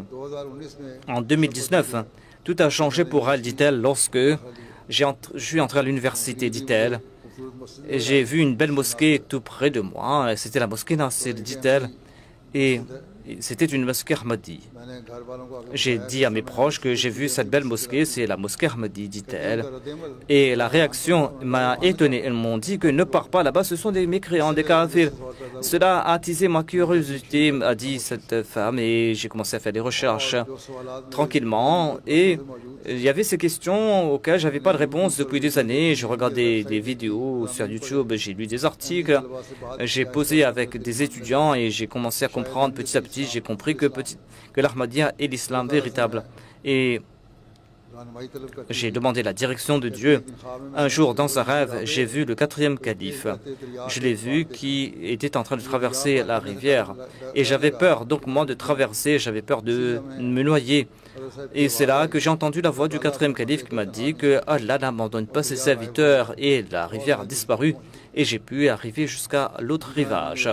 En 2019, tout a changé pour elle, dit-elle, lorsque je suis entré à l'université, dit-elle. Et j'ai vu une belle mosquée tout près de moi. C'était la mosquée Nasser, dit-elle. Et c'était une mosquée Ahmadi. J'ai dit à mes proches que j'ai vu cette belle mosquée, c'est la mosquée Ahmadi, dit-elle. Et la réaction m'a étonné. Ils m'ont dit que ne pars pas là-bas, ce sont des mécréants, des kafirs. Cela a attisé ma curiosité, a dit cette femme, et j'ai commencé à faire des recherches tranquillement. Et il y avait ces questions auxquelles je n'avais pas de réponse depuis des années. Je regardais des vidéos sur YouTube, j'ai lu des articles, j'ai posé avec des étudiants et j'ai commencé à comprendre petit à petit. J'ai compris que l'Ahmadiyya est l'islam véritable. Et j'ai demandé la direction de Dieu. Un jour, dans un rêve, j'ai vu le 4e calife. Je l'ai vu qui était en train de traverser la rivière. Et j'avais peur, donc moi, de traverser, j'avais peur de me noyer. Et c'est là que j'ai entendu la voix du 4e calife qui m'a dit que Allah n'abandonne pas ses serviteurs. Et la rivière a disparu. Et j'ai pu arriver jusqu'à l'autre rivage.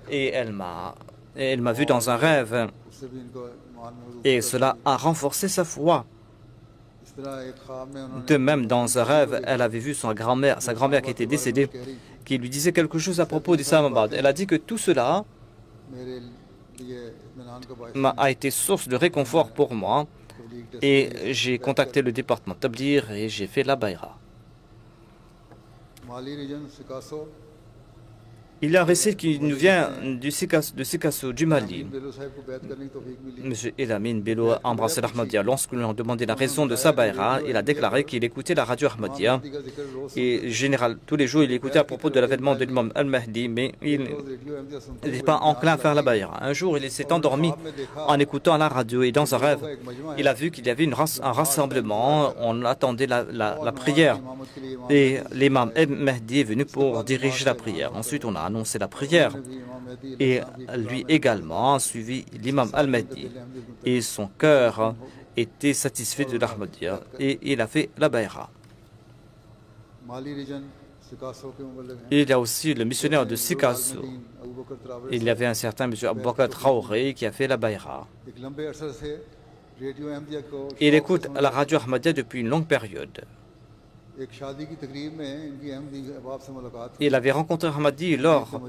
Et elle m'a vu dans un rêve. Et cela a renforcé sa foi. De même, dans un rêve, elle avait vu sa grand-mère qui était décédée, qui lui disait quelque chose à propos d'Islamabad. Elle a dit que tout cela a été source de réconfort pour moi. Et j'ai contacté le département Tablir et j'ai fait la bayra. Il y a un récit qui nous vient de Sikasso, du Mali. M. Elamin Bello a embrassé l'Ahmadiyya. Lorsque lui ont demandé la raison de sa bayra, il a déclaré qu'il écoutait la radio Ahmadiyya. Et général, tous les jours, il écoutait à propos de l'avènement de l'imam Al-Mahdi, mais il n'était pas enclin à faire la bayra. Un jour, il s'est endormi en écoutant la radio et dans un rêve, il a vu qu'il y avait un rassemblement. On attendait la prière. Et l'imam Al-Mahdi est venu pour diriger la prière. Ensuite, on a annoncé la prière et lui également a suivi l'imam Al-Mahdi et son cœur était satisfait de l'Ahmadiyya et il a fait la bayra. Il y a aussi le missionnaire de Sikasso. Il y avait un certain M. Abou Bakr Traoré qui a fait la bayra. Il écoute la radio Ahmadiyya depuis une longue période. Il avait rencontré Ahmadi lors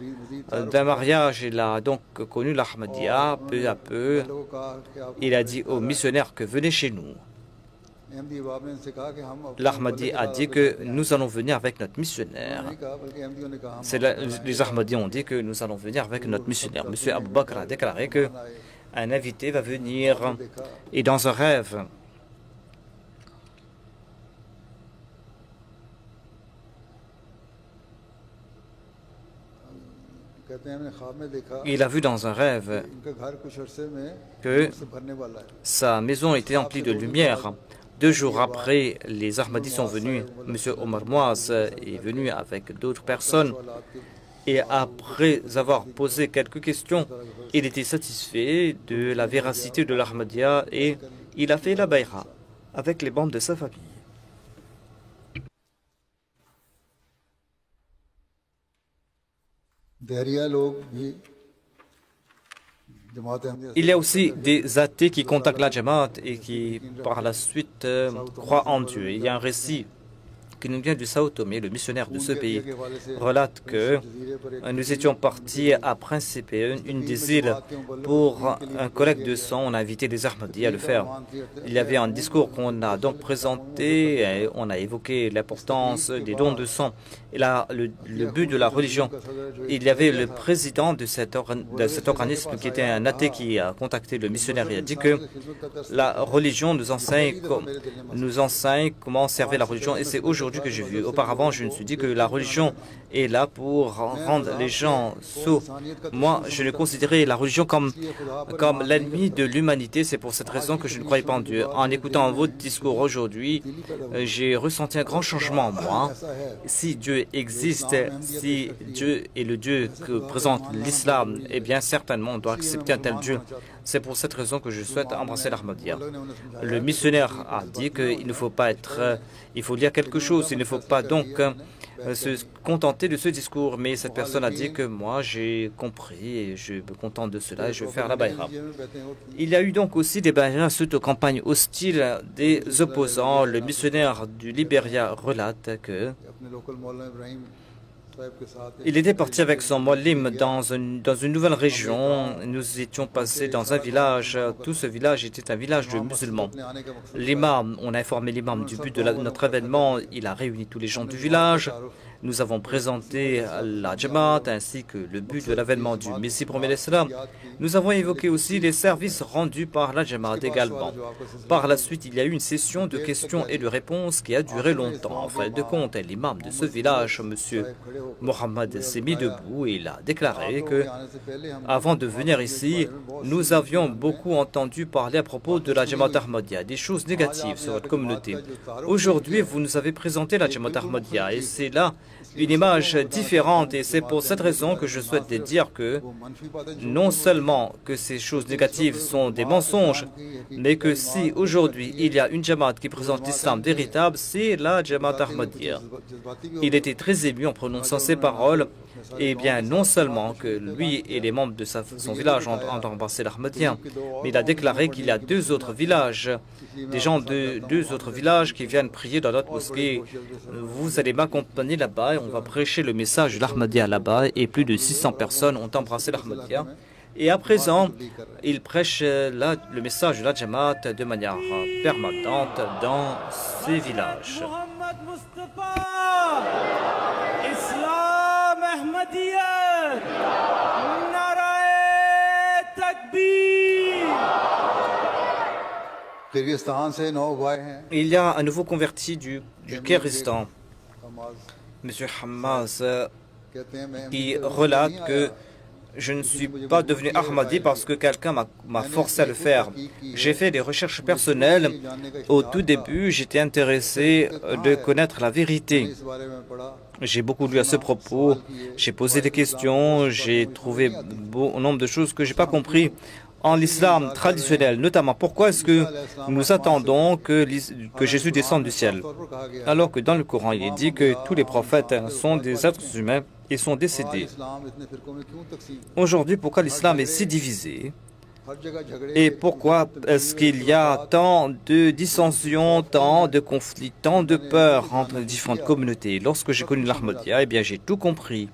d'un mariage. Il a donc connu l'Ahmadiyya peu à peu. Il a dit aux missionnaires que venez chez nous. L'Ahmadi a dit que nous allons venir avec notre missionnaire. Les Ahmadis ont dit que nous allons venir avec notre missionnaire. M. Abou Bakr a déclaré qu'un invité va venir et dans un rêve, il a vu dans un rêve que sa maison était emplie de lumière. 2 jours après, les Ahmadis sont venus. M. Omar Moaz est venu avec d'autres personnes. Et après avoir posé quelques questions, il était satisfait de la véracité de l'Ahmadiyya et il a fait la bayra avec les membres de sa famille. Il y a aussi des athées qui contactent la Jamaat et qui, par la suite, croient en Dieu. Il y a un récit qui nous vient du Sao Tomé, le missionnaire de ce pays, relate que nous étions partis à Principe, une des îles, pour un collecte de sang. On a invité des Ahmadis à le faire. Il y avait un discours qu'on a donc présenté, et on a évoqué l'importance des dons de sang et le but de la religion. Il y avait le président de cet organisme qui était un athée qui a contacté le missionnaire et a dit que la religion nous enseigne comment servir la religion et c'est aujourd'hui que j'ai vu. Auparavant, je me suis dit que la religion est là pour rendre les gens sourds. Moi, je ne considérais la religion comme l'ennemi de l'humanité. C'est pour cette raison que je ne croyais pas en Dieu. En écoutant votre discours aujourd'hui, j'ai ressenti un grand changement en moi. Si Dieu existe, si Dieu est le Dieu que présente l'islam, eh bien certainement on doit accepter un tel Dieu. C'est pour cette raison que je souhaite embrasser l'Ahmadiyya. Le missionnaire a dit qu'il ne faut pas être... il faut dire quelque chose, il ne faut pas donc se contenter de ce discours. Mais cette personne a dit que moi j'ai compris et je me contente de cela et je vais faire la bayra. Il y a eu donc aussi des bayras suite aux campagnes hostiles des opposants. Le missionnaire du Libéria relate que il était parti avec son mollim dans une nouvelle région. Nous étions passés dans un village. Tout ce village était un village de musulmans. L'imam, on a informé l'imam du but de notre événement. Il a réuni tous les gens du village. Nous avons présenté la Jamaat ainsi que le but de l'avènement du Messie premier l'Islam. Nous avons évoqué aussi les services rendus par la Jamaat également. Par la suite, il y a eu une session de questions et de réponses qui a duré longtemps. En fin de compte, l'imam de ce village, M. Mohamed, s'est mis debout et il a déclaré que, avant de venir ici, nous avions beaucoup entendu parler à propos de la Jamaat Ahmadiyya, des choses négatives sur notre communauté. Aujourd'hui, vous nous avez présenté la Jamaat Ahmadiyya et c'est là une image différente et c'est pour cette raison que je souhaite dire que non seulement que ces choses négatives sont des mensonges, mais que si aujourd'hui il y a une Jamaat qui présente l'islam véritable, c'est la Jamaat Ahmadiyya. Il était très ému en prononçant ces paroles. Et bien, non seulement que lui et les membres de son village ont embrassé l'Ahmadiyya, mais il a déclaré qu'il y a deux autres villages, des gens de deux autres villages qui viennent prier dans notre mosquée. Vous allez m'accompagner là-bas et on va prêcher le message de l'Ahmadiyya là-bas. Et plus de 600 personnes ont embrassé l'Ahmadiyya. Et à présent, il prêche le message de la Jamaat de manière permanente dans ces villages. Il y a un nouveau converti du Kyrgyzstan, M. Hammaz, qui relate que je ne suis pas devenu Ahmadi parce que quelqu'un m'a forcé à le faire. J'ai fait des recherches personnelles. Au tout début, j'étais intéressé de connaître la vérité. J'ai beaucoup lu à ce propos. J'ai posé des questions. J'ai trouvé bon nombre de choses que je n'ai pas compris. En l'islam traditionnel, notamment, pourquoi est-ce que nous attendons que Jésus descende du ciel? Alors que dans le Coran, il est dit que tous les prophètes sont des êtres humains et sont décédés. Aujourd'hui, pourquoi l'islam est si divisé? Et pourquoi est-ce qu'il y a tant de dissensions, tant de conflits, tant de peurs entre les différentes communautés? Lorsque j'ai connu l'Ahmadiyya, eh bien j'ai tout compris.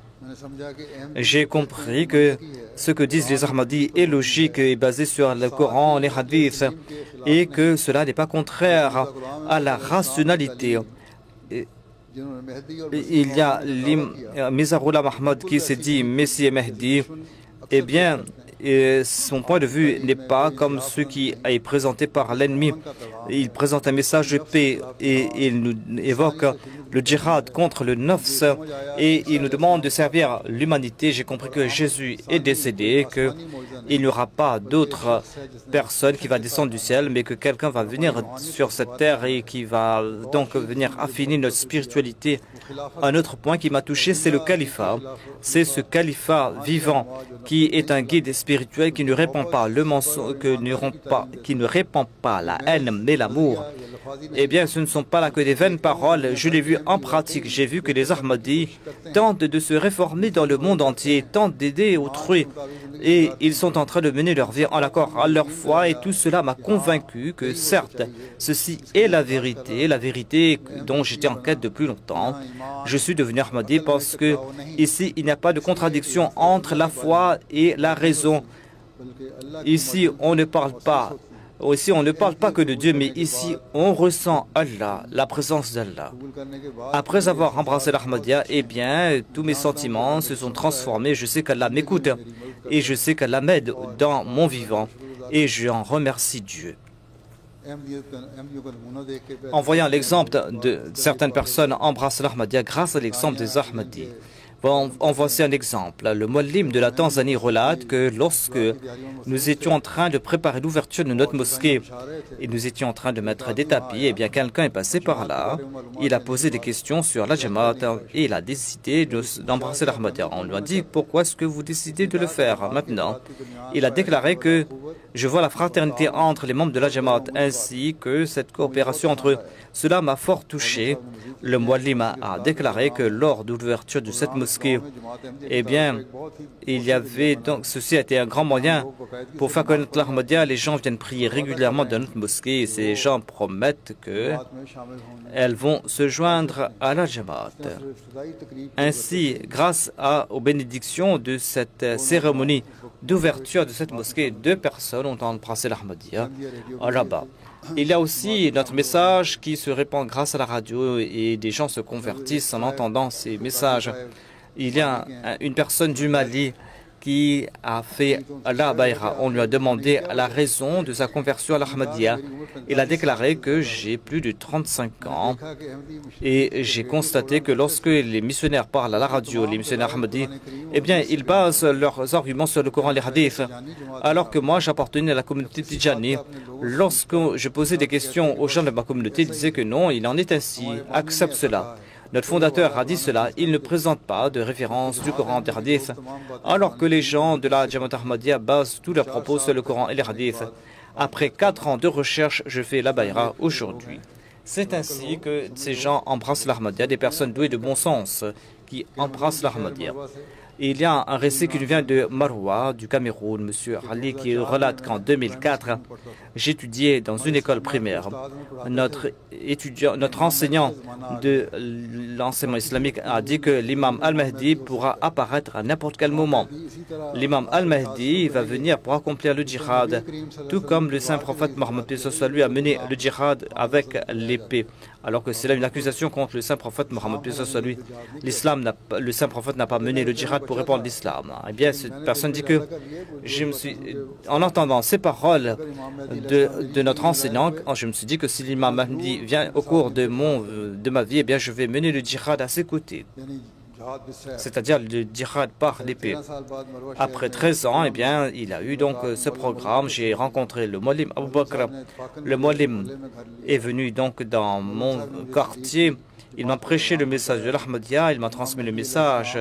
J'ai compris que ce que disent les Ahmadis est logique et basé sur le Coran, les hadiths, et que cela n'est pas contraire à la rationalité. Il y a Mizarullah Mahmoud qui s'est dit Messie et Mehdi. Eh bien, son point de vue n'est pas comme ce qui est présenté par l'ennemi. Il présente un message de paix et il nous évoque le djihad contre le nafs et il nous demande de servir l'humanité. J'ai compris que Jésus est décédé, qu'il n'y aura pas d'autre personne qui va descendre du ciel, mais que quelqu'un va venir sur cette terre et qui va donc venir affiner notre spiritualité. Un autre point qui m'a touché, c'est le califat. C'est ce califat vivant qui est un guide spirituel qui ne répand pas le mensonge, qui ne répand pas la haine, mais l'amour. Eh bien, ce ne sont pas là que des vaines paroles. Je l'ai vu en pratique. J'ai vu que les Ahmadis tentent de se réformer dans le monde entier, tentent d'aider autrui. Et ils sont en train de mener leur vie en accord à leur foi. Et tout cela m'a convaincu que, certes, ceci est la vérité dont j'étais en quête depuis longtemps. Je suis devenu Ahmadi parce que ici, il n'y a pas de contradiction entre la foi et la raison. Ici, on ne parle pas. Ici, on ne parle pas que de Dieu, mais ici, on ressent Allah, la présence d'Allah. Après avoir embrassé l'Ahmadiyya, eh bien, tous mes sentiments se sont transformés. Je sais qu'Allah m'écoute et je sais qu'Allah m'aide dans mon vivant et j'en remercie Dieu. En voyant l'exemple de certaines personnes embrasser l'Ahmadiyya grâce à l'exemple des Ahmadis, Bon, en voici un exemple. Le Muallim de la Tanzanie relate que lorsque nous étions en train de préparer l'ouverture de notre mosquée et nous étions en train de mettre des tapis, eh bien quelqu'un est passé par là, il a posé des questions sur la Jamaat et il a décidé d'embrasser l'Ahmadiyya. On lui a dit pourquoi est-ce que vous décidez de le faire maintenant? Il a déclaré que je vois la fraternité entre les membres de la Jamaat ainsi que cette coopération entre eux. Cela m'a fort touché. Le Muallim a déclaré que lors de l'ouverture de cette mosquée, eh bien, il y avait donc, ceci a été un grand moyen pour faire connaître l'Ahmadiyya. Les gens viennent prier régulièrement dans notre mosquée et ces gens promettent qu'elles vont se joindre à la Jamaat. Ainsi, grâce aux bénédictions de cette cérémonie d'ouverture de cette mosquée, 2 personnes ont embrassé l'Ahmadiyya là-bas. Il y a aussi notre message qui se répand grâce à la radio et des gens se convertissent en entendant ces messages. Il y a une personne du Mali qui a fait la Bayra. On lui a demandé la raison de sa conversion à l'Ahmadiyya. Il a déclaré que j'ai plus de 35 ans et j'ai constaté que lorsque les missionnaires parlent à la radio, les missionnaires Ahmadis, eh bien, ils basent leurs arguments sur le Coran et les hadiths. Alors que moi, j'appartenais à la communauté Tijani. Lorsque je posais des questions aux gens de ma communauté, ils disaient que non, il en est ainsi, accepte cela. Notre fondateur a dit cela, il ne présente pas de référence du Coran et des hadiths, alors que les gens de la Jamaat Ahmadiyya basent tous leurs propos sur le Coran et les hadiths. Après 4 ans de recherche, je fais la Bayra aujourd'hui. C'est ainsi que ces gens embrassent l'Ahmadiyya, des personnes douées de bon sens qui embrassent l'Ahmadiyya. Il y a un récit qui nous vient de Marwa, du Cameroun, M. Ali, qui relate qu'en 2004, j'étudiais dans une école primaire. Notre enseignant de l'enseignement islamique a dit que l'imam Al-Mahdi pourra apparaître à n'importe quel moment. L'imam Al-Mahdi va venir pour accomplir le djihad, tout comme le saint prophète Mohammed lui a mené le djihad avec l'épée. Alors que c'est là une accusation contre le saint prophète Mohammed lui. Le saint prophète n'a pas mené le djihad pour répandre l'islam. Eh bien, cette personne dit que en entendant ces paroles de notre enseignant, je me suis dit que si l'imam Mahdi vient au cours de ma vie, eh bien, je vais mener le djihad à ses côtés. C'est-à-dire le djihad par l'épée. Après 13 ans, eh bien, il a eu donc ce programme. J'ai rencontré le Muallim Abu Bakr. Le Muallim est venu donc dans mon quartier. Il m'a prêché le message de l'Ahmadiyya, il m'a transmis le message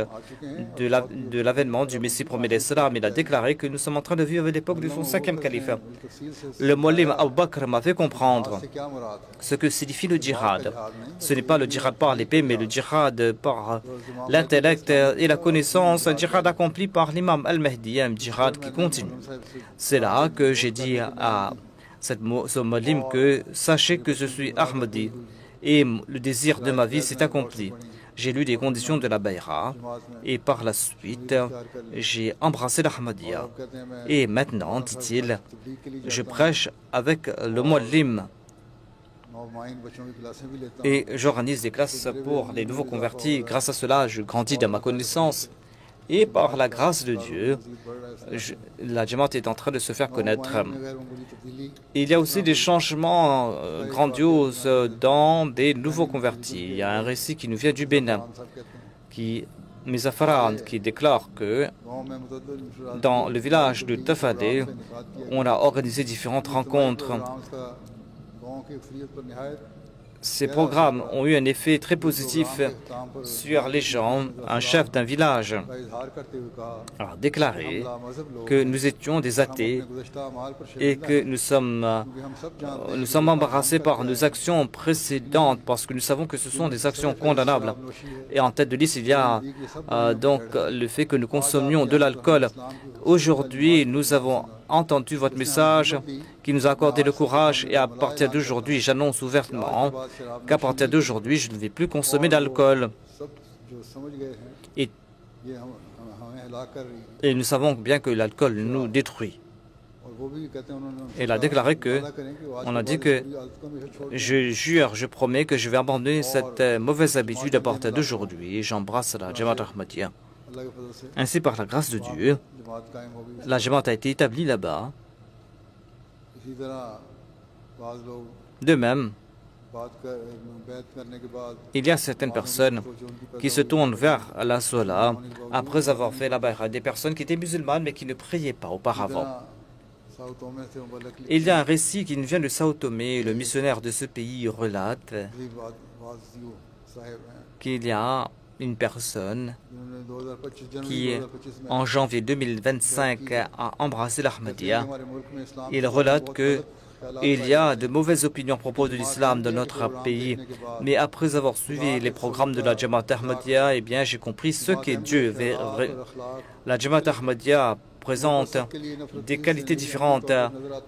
de l'avènement du Messie promis d'Islam. Il a déclaré que nous sommes en train de vivre l'époque de son 5e calife. Le Muallim Abu Bakr m'a fait comprendre ce que signifie le djihad. Ce n'est pas le djihad par l'épée, mais le djihad par l'intellect et la connaissance, un djihad accompli par l'imam Al-Mahdi, un djihad qui continue. C'est là que j'ai dit à ce Muallim que sachez que je suis Ahmadi. Et le désir de ma vie s'est accompli. J'ai lu des conditions de la Bayra et par la suite, j'ai embrassé l'Ahmadiyya. Et maintenant, dit-il, je prêche avec le Muallim et j'organise des classes pour les nouveaux convertis. Grâce à cela, je grandis dans ma connaissance. Et par la grâce de Dieu, la Jamaat est en train de se faire connaître. Il y a aussi des changements grandioses dans des nouveaux convertis. Il y a un récit qui nous vient du Bénin, Mizafaran, qui déclare que dans le village de Tafadé, on a organisé différentes rencontres. Ces programmes ont eu un effet très positif sur les gens. Un chef d'un village a déclaré que nous étions des athées et que nous sommes embarrassés par nos actions précédentes parce que nous savons que ce sont des actions condamnables. Et en tête de liste, il y a donc le fait que nous consommions de l'alcool. Aujourd'hui, nous avons entendu votre message qui nous a accordé le courage et à partir d'aujourd'hui, j'annonce ouvertement qu'à partir d'aujourd'hui, je ne vais plus consommer d'alcool. Et nous savons bien que l'alcool nous détruit. Il a déclaré que, on a dit que je jure, je promets que je vais abandonner cette mauvaise habitude à partir d'aujourd'hui et j'embrasse la Jamaat Ahmadiyya. Ainsi, par la grâce de Dieu, la Jamaat a été établie là-bas. De même, il y a certaines personnes qui se tournent vers la Sola après avoir fait la bay'a, des personnes qui étaient musulmanes mais qui ne priaient pas auparavant. Il y a un récit qui nous vient de Sao Tomé. Le missionnaire de ce pays relate qu'il y a une personne qui, en janvier 2025, a embrassé l'Ahmadiyya. Il relate qu'il y a de mauvaises opinions à propos de l'islam dans notre pays. Mais après avoir suivi les programmes de la Jamaat Ahmadiyya, eh bien, j'ai compris ce qu'est Dieu. La Jamaat Ahmadiyya présente des qualités différentes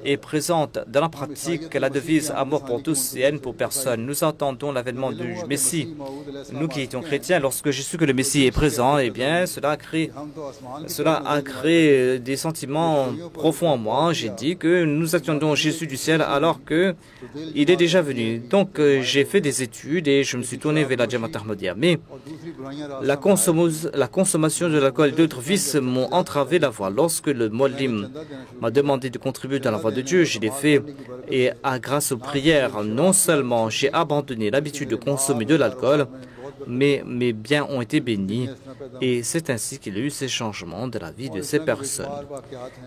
et présente dans la pratique la devise « Amour pour tous et haine pour personne ». Nous attendons l'avènement du Messie. Nous qui étions chrétiens, lorsque j'ai su que le Messie est présent, eh bien, cela a créé des sentiments profonds en moi. J'ai dit que nous attendons Jésus du ciel alors qu'il est déjà venu. Donc, j'ai fait des études et je me suis tourné vers la Jamaat Ahmadiyya. Mais la consommation de l'alcool et d'autres vices m'ont entravé la voie. Lorsque le Mollim m'a demandé de contribuer dans la voie de Dieu, je l'ai fait. Et grâce aux prières, non seulement j'ai abandonné l'habitude de consommer de l'alcool, mais mes biens ont été bénis. Et c'est ainsi qu'il y a eu ces changements de la vie de ces personnes.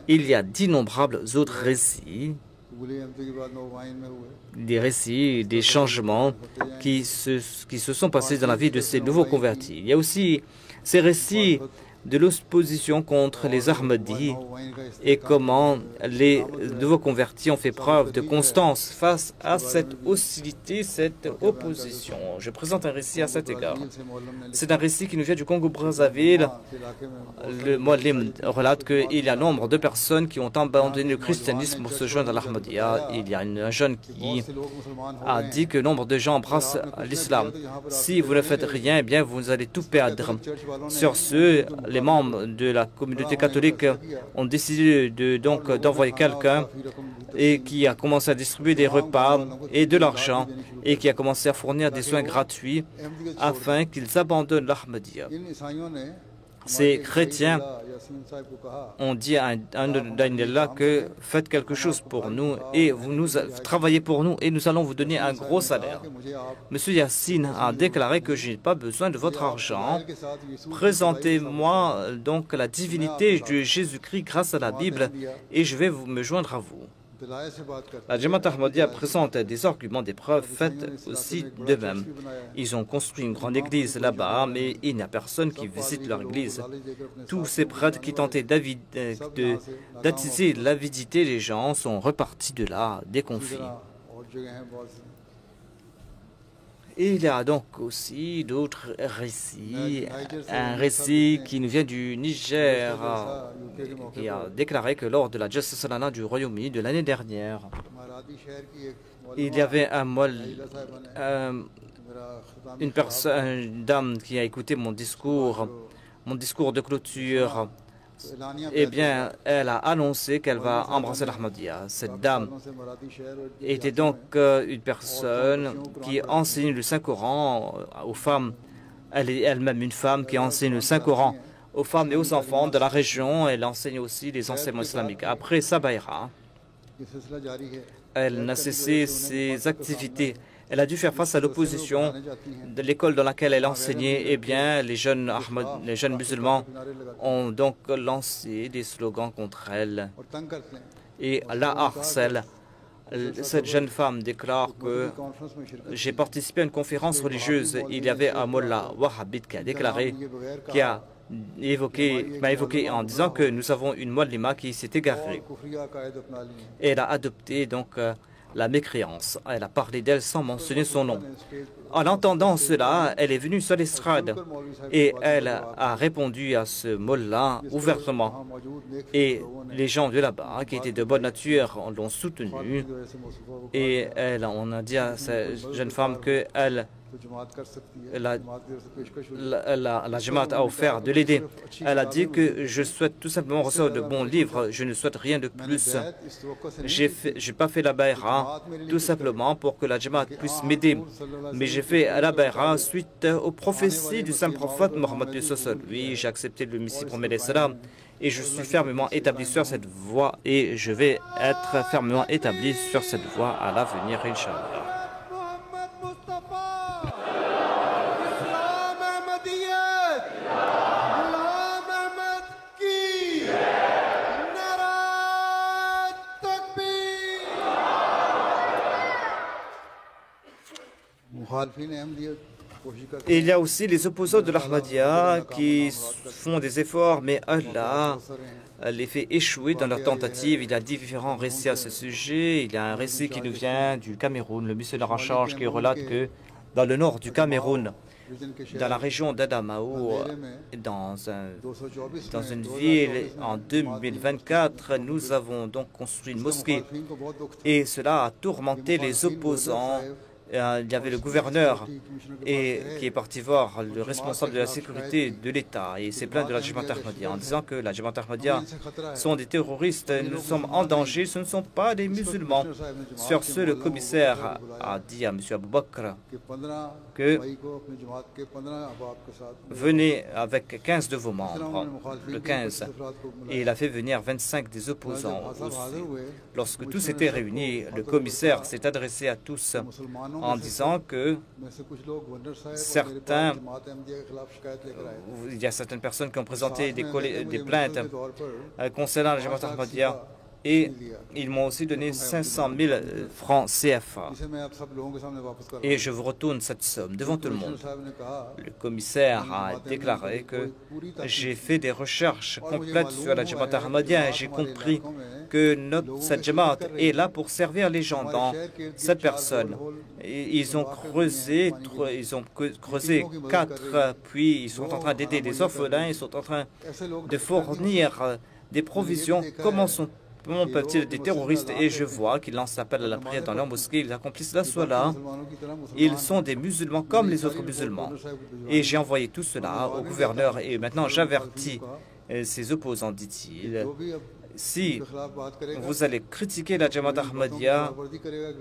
Il y a d'innombrables autres récits, des récits, des changements qui se sont passés dans la vie de ces nouveaux convertis. Il y a aussi ces récits de l'opposition contre les Ahmadis et comment les nouveaux convertis ont fait preuve de constance face à cette hostilité, cette opposition. Je présente un récit à cet égard. C'est un récit qui nous vient du Congo-Brazzaville. Le Mollim relate qu'il y a nombre de personnes qui ont abandonné le christianisme pour se joindre à l'Ahmadiyya. Il y a un jeune qui a dit que nombre de gens embrassent l'islam. Si vous ne faites rien, eh bien vous allez tout perdre. Sur ce, les membres de la communauté catholique ont décidé d'envoyer quelqu'un et qui a commencé à distribuer des repas et de l'argent et qui a commencé à fournir des soins gratuits afin qu'ils abandonnent l'Ahmadiyya. Ces chrétiens ont dit à Daniela que faites quelque chose pour nous et vous travaillez pour nous et nous allons vous donner un gros salaire. Monsieur Yassine a déclaré que je n'ai pas besoin de votre argent. Présentez-moi donc la divinité de Jésus-Christ grâce à la Bible et je vais me joindre à vous. La Jamaat Ahmadiyya présente des arguments, des preuves faites aussi de même. Ils ont construit une grande église là-bas, mais il n'y a personne qui visite leur église. Tous ces prêtres qui tentaient d'attiser l'avidité des gens sont repartis de là déconfits. Et il y a donc aussi d'autres récits. Un récit qui nous vient du Niger, qui a déclaré que lors de la Jalsa Salana du Royaume-Uni de l'année dernière, il y avait une dame qui a écouté mon discours de clôture. Eh bien, elle a annoncé qu'elle va embrasser l'Ahmadiyya. Cette dame était donc une personne qui enseigne le Saint-Coran aux femmes. Elle est elle-même une femme qui enseigne le Saint-Coran aux femmes et aux enfants de la région. Elle enseigne aussi les enseignements islamiques. Après sa bay'a, elle n'a cessé ses activités. Elle a dû faire face à l'opposition de l'école dans laquelle elle enseignait. Eh bien, les jeunes musulmans ont donc lancé des slogans contre elle et la harcèlent. Cette jeune femme déclare que j'ai participé à une conférence religieuse. Il y avait un mollah wahhabite qui a déclaré, qui m'a évoqué en disant que nous avons une mollima qui s'est égarée. Et elle a adopté donc la mécréance. Elle a parlé d'elle sans mentionner son nom. En entendant cela, elle est venue sur l'estrade et elle a répondu à ce mollah ouvertement. Et les gens de là-bas, qui étaient de bonne nature, l'ont soutenue. Et on a dit à cette jeune femme que la Jamaat a offert de l'aider. Elle a dit que je souhaite tout simplement recevoir de bons livres, je ne souhaite rien de plus. Je n'ai pas fait la bay'a tout simplement pour que la Jamaat puisse m'aider, mais j'ai fait la bay'a suite aux prophéties du saint prophète Mohammed. Oui, j'ai accepté le Messie pour m'aider cela et je suis fermement établi sur cette voie et je vais être fermement établi sur cette voie à l'avenir, Inch'Allah. Et il y a aussi les opposants de l'Ahmadiyya qui font des efforts, mais Allah les fait échouer dans leur tentative. Il y a différents récits à ce sujet. Il y a un récit qui nous vient du Cameroun, le missionnaire en charge qui relate que dans le nord du Cameroun, dans la région d'Adamaou, dans une ville, en 2024, nous avons donc construit une mosquée. Et cela a tourmenté les opposants. Il y avait le gouverneur qui est parti voir le responsable de la sécurité de l'État et s'est plaint de la Jamaat Ahmadiyya en disant que la Jamaat Ahmadiyya sont des terroristes, nous sommes en danger, ce ne sont pas des musulmans. Sur ce, le commissaire a dit à M. Abou Bakr que venez avec 15 de vos membres, le 15, et il a fait venir 25 des opposants aussi. Lorsque tous étaient réunis, le commissaire s'est adressé à tous en disant que il y a certaines personnes qui ont présenté des plaintes concernant la Jamaat Ahmadiyya et ils m'ont aussi donné 500 000 francs CFA. Et je vous retourne cette somme devant tout le monde. Le commissaire a déclaré que j'ai fait des recherches complètes sur la Jamaat Ahmadiyya et j'ai compris que cette Jamaat est là pour servir les gens dans cette personne. Et ils ont creusé 4 puits, ils sont en train d'aider les orphelins, ils sont en train de fournir des provisions. Comment peuvent-ils être des terroristes? Et je vois qu'ils lancent l'appel à la prière dans leur mosquée, ils accomplissent la sola. Ils sont des musulmans comme les autres musulmans. Et j'ai envoyé tout cela au gouverneur et maintenant j'avertis ses opposants, dit-il. Si vous allez critiquer la Jamaat Ahmadiyya,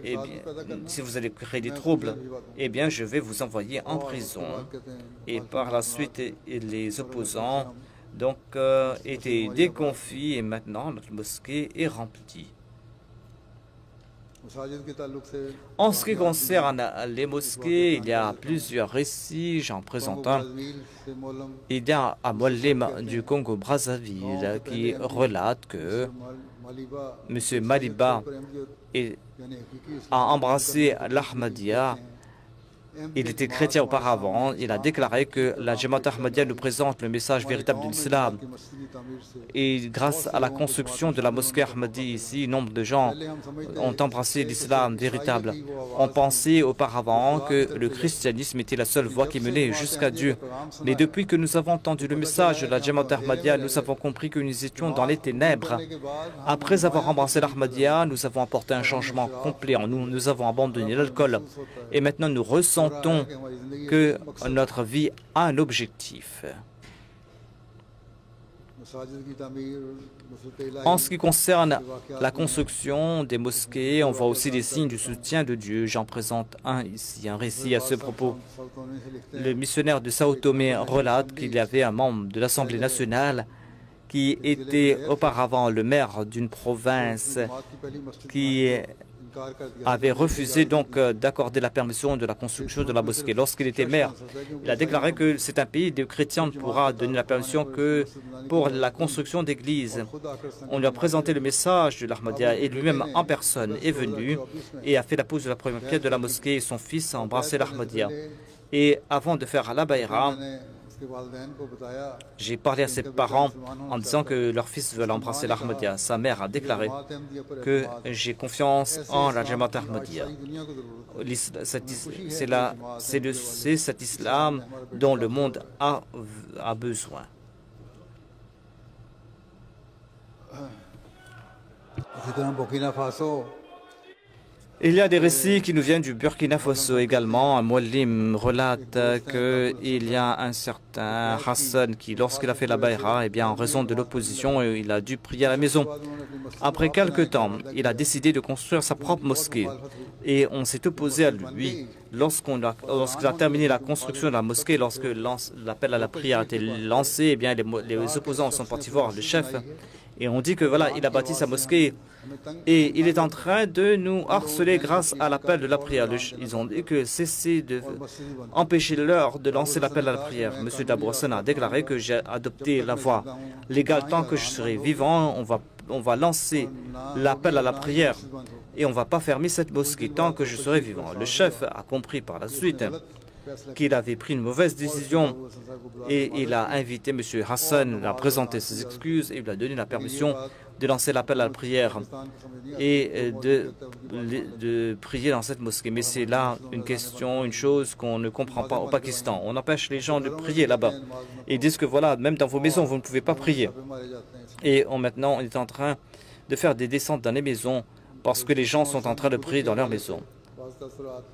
eh bien, si vous allez créer des troubles, eh bien, je vais vous envoyer en prison. Et par la suite, les opposants donc étaient déconfits et maintenant notre mosquée est remplie. En ce qui concerne les mosquées, il y a plusieurs récits, j'en présente un. Il y a un Muallim du Congo-Brazzaville qui relate que M. Maliba a embrassé l'Ahmadiyya. Il était chrétien auparavant. Il a déclaré que la Jamaat Ahmadiyya nous présente le message véritable de l'islam. Et grâce à la construction de la mosquée Ahmadi ici, nombre de gens ont embrassé l'islam véritable. On pensait auparavant que le christianisme était la seule voie qui menait jusqu'à Dieu. Mais depuis que nous avons entendu le message de la Jamaat Ahmadiyya, nous avons compris que nous étions dans les ténèbres. Après avoir embrassé l'Ahmadiyya, nous avons apporté un changement complet en nous. Nous avons abandonné l'alcool. Et maintenant, nous ressentons que notre vie a un objectif. En ce qui concerne la construction des mosquées, on voit aussi des signes du soutien de Dieu. J'en présente un ici, un récit à ce propos. Le missionnaire de Sao Tomé relate qu'il y avait un membre de l'Assemblée nationale qui était auparavant le maire d'une province qui avait refusé donc d'accorder la permission de la construction de la mosquée. Lorsqu'il était maire, il a déclaré que c'est un pays de chrétiens, ne pourra donner la permission que pour la construction d'églises. On lui a présenté le message de l'Ahmadiyya et lui-même en personne est venu et a fait la pose de la première pierre de la mosquée et son fils a embrassé l'Ahmadiyya. Et avant de faire la bayra, j'ai parlé à ses parents en disant que leur fils veut embrasser l'Ahmadiyya. Sa mère a déclaré que j'ai confiance en la Jamaat Ahmadiyya. C'est cet islam dont le monde a besoin. Il y a des récits qui nous viennent du Burkina Faso également. Un Muallim relate qu'il y a un certain Hassan qui, lorsqu'il a fait la bayra, eh bien, en raison de l'opposition, il a dû prier à la maison. Après quelque temps, il a décidé de construire sa propre mosquée et on s'est opposé à lui. Lorsqu'il a terminé la construction de la mosquée, lorsque l'appel à la prière a été lancé, eh bien, les opposants sont partis voir le chef et on dit que voilà, il a bâti sa mosquée et il est en train de nous harceler grâce à l'appel de la prière. Ils ont dit que cessez de empêcher l'heure de lancer l'appel à la prière. M. Dabrosan a déclaré que j'ai adopté la voie légale tant que je serai vivant. On va on va lancer l'appel à la prière et on ne va pas fermer cette mosquée tant que je serai vivant. Le chef a compris par la suite qu'il avait pris une mauvaise décision et il a invité M. Hassan à présenter ses excuses et il lui a donné la permission de lancer l'appel à la prière et de prier dans cette mosquée. Mais c'est là une question, une chose qu'on ne comprend pas au Pakistan. On empêche les gens de prier là-bas. Ils disent que voilà, même dans vos maisons, vous ne pouvez pas prier. Et maintenant, on est en train de faire des descentes dans les maisons parce que les gens sont en train de prier dans leurs maisons.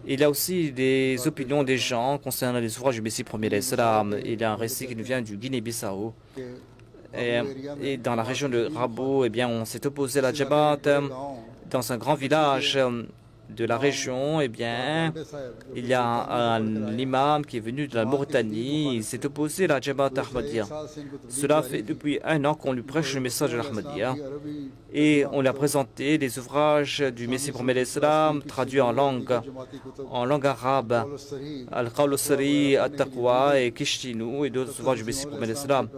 Il y a aussi des opinions des gens concernant les ouvrages du Messie premier l'Islam. Il y a un récit qui nous vient du Guinée-Bissau. Et dans la région de Rabo, eh bien, on s'est opposé à la Jamaat. Dans un grand village de la région, eh bien, il y a un imam qui est venu de la Mauritanie. Il s'est opposé à la Jamaat Ahmadiyya. Cela fait depuis 1 an qu'on lui prêche le message de l'Ahmadiyya. Et on lui a présenté les ouvrages du Messie premier l'Islam traduits en langue arabe, Al-Qawl al-Sari, At-Taqwa et Kishtinu et d'autres ouvrages du Messie premier l'Islam.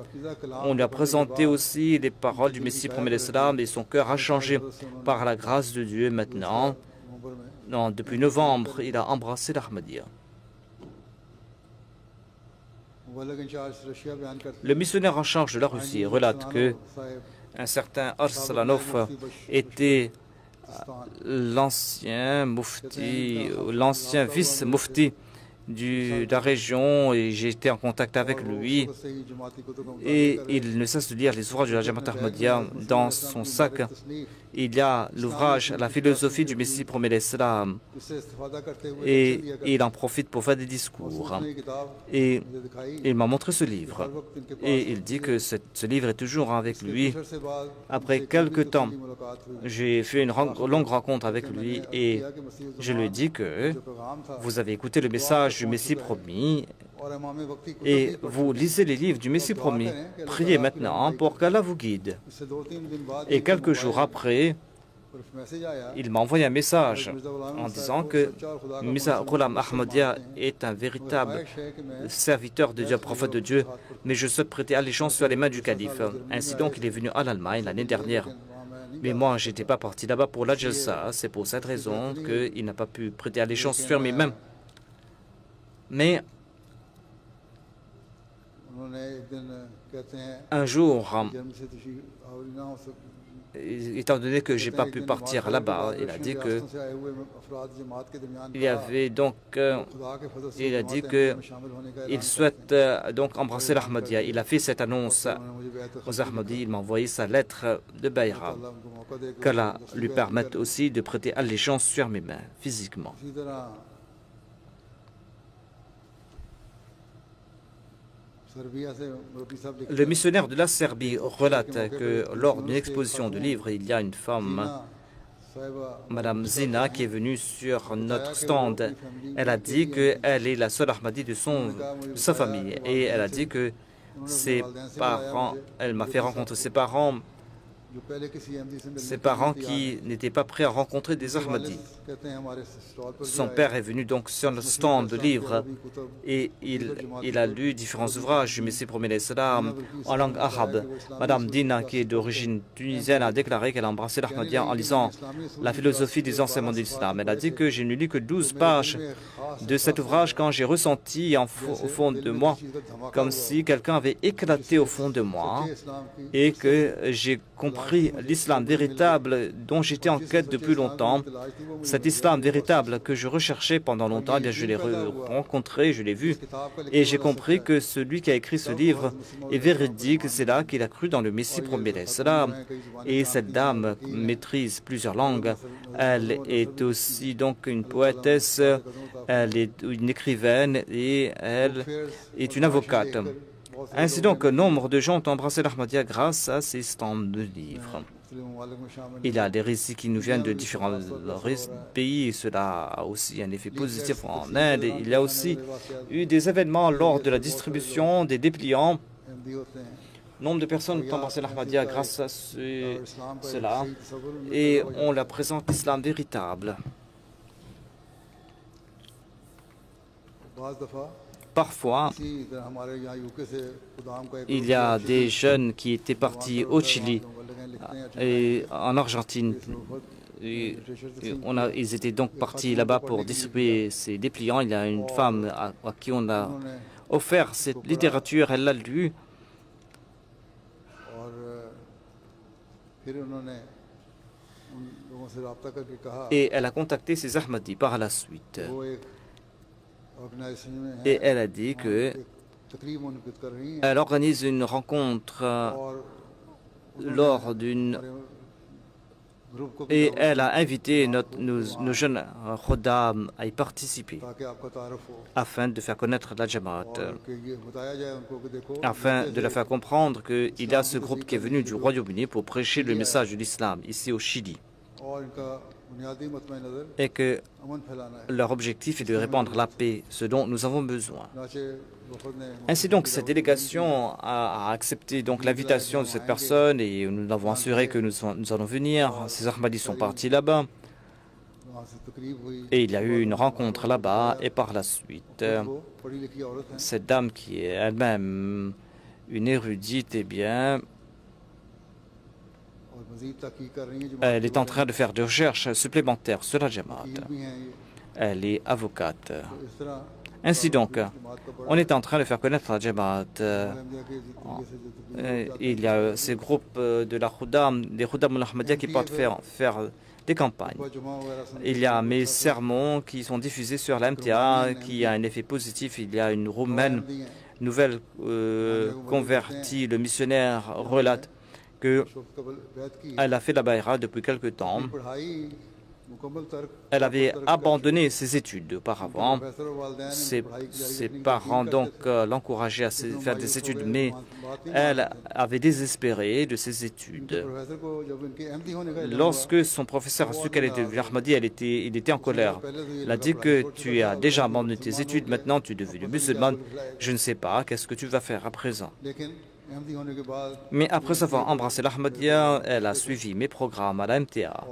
On lui a présenté aussi les paroles du Messie premier l'Islam et son cœur a changé par la grâce de Dieu maintenant. Non, depuis novembre, il a embrassé l'Ahmadiyya. Le missionnaire en charge de la Russie relate que un certain Arslanov était l'ancien vice-mufti de la région et j'ai été en contact avec lui et il ne cesse de lire les ouvrages de la Jamaat Ahmadiyya. Dans son sac, il y a l'ouvrage La philosophie du Messie premier l'Islam et il en profite pour faire des discours. Et il m'a montré ce livre et il dit que ce livre est toujours avec lui. Après quelque temps, j'ai fait une longue rencontre avec lui et je lui ai dit que vous avez écouté le message du Messie promis et vous lisez les livres du Messie promis. Priez maintenant pour qu'Allah vous guide. Et quelques jours après, il m'a envoyé un message en disant que Mirza Ghulam Ahmadiyya est un véritable serviteur de Dieu, prophète de Dieu, mais je souhaite prêter allégeance sur les mains du calife. Ainsi donc, il est venu à l'Allemagne l'année dernière. Mais moi, je n'étais pas parti là-bas pour la Jalsa. C'est pour cette raison qu'il n'a pas pu prêter allégeance sur mes mains. Mais un jour, étant donné que je n'ai pas pu partir là-bas, il a dit que il souhaite donc embrasser l'Ahmadiyya. Il a fait cette annonce aux Ahmadis. Il m'a envoyé sa lettre de Bayra. Qu'Allah lui permette aussi de prêter allégeance sur mes mains, physiquement. Le missionnaire de la Serbie relate que lors d'une exposition de livres, il y a une femme, Madame Zina, qui est venue sur notre stand. Elle a dit qu'elle est la seule Ahmadi de sa famille. Et elle a dit que ses parents, elle m'a fait rencontrer ses parents qui n'étaient pas prêts à rencontrer des Ahmadis. Son père est venu donc sur le stand de livres et il a lu différents ouvrages du Messie premier l'Islam en langue arabe. Madame Dina, qui est d'origine tunisienne, a déclaré qu'elle a embrassé l'Ahmadiyya en lisant la philosophie des enseignements de l'Islam. Elle a dit que je ne lis que 12 pages de cet ouvrage quand j'ai ressenti au fond de moi comme si quelqu'un avait éclaté au fond de moi et que j'ai compris l'islam véritable dont j'étais en quête depuis longtemps. Cet islam véritable que je recherchais pendant longtemps, eh bien, je l'ai rencontré, je l'ai vu, et j'ai compris que celui qui a écrit ce livre est véridique. C'est là qu'il a cru dans le Messie premier l'Islam. Et cette dame maîtrise plusieurs langues. Elle est aussi donc une poétesse, elle est une écrivaine et elle est une avocate. Ainsi donc, nombre de gens ont embrassé l'Ahmadiyya grâce à ces stands de livres. Il y a des récits qui nous viennent de différents pays, et cela a aussi un effet positif en Inde. Il y a aussi eu des événements lors de la distribution des dépliants. Nombre de personnes ont embrassé l'Ahmadiyya grâce à cela, et on leur présente l'islam véritable. parfois, il y a des jeunes qui étaient partis au Chili et en Argentine. Ils étaient donc partis là-bas pour distribuer ces dépliants. Il y a une femme à qui on a offert cette littérature, elle l'a lue. Et elle a contacté ces Ahmadis par la suite. Et elle a dit qu'elle organise une rencontre lors d'une... Et elle a invité nos jeunes Khuddam à y participer afin de faire connaître la Jamaat, afin de leur faire comprendre qu'il y a ce groupe qui est venu du Royaume-Uni pour prêcher le message de l'islam ici au Chili et que leur objectif est de répandre la paix, ce dont nous avons besoin. Ainsi donc, cette délégation a accepté donc l'invitation de cette personne et nous l'avons assuré que nous allons venir. Ces Ahmadis sont partis là-bas et il y a eu une rencontre là-bas et par la suite, cette dame qui est elle-même une érudite, eh bien, elle est en train de faire des recherches supplémentaires sur la Jamaat. Elle est avocate. Ainsi donc, on est en train de faire connaître la Jamaat. Il y a ces groupes de la Khuddam, des Khuddam al-Ahmadiyya qui peuvent faire des campagnes. Il y a mes sermons qui sont diffusés sur la MTA, qui a un effet positif. Il y a une Roumaine nouvelle convertie, le missionnaire relate qu'elle a fait la Bayra depuis quelque temps. Elle avait abandonné ses études auparavant. Ses parents donc l'encourageaient à faire des études, mais elle avait désespéré de ses études. Lorsque son professeur a su qu'elle était Ahmadi, il était en colère. Il a dit que tu as déjà abandonné tes études, maintenant tu es devenu musulmane. Je ne sais pas, qu'est-ce que tu vas faire à présent? Mais après avoir embrassé l'Ahmadiyya, elle a suivi mes programmes à la MTA.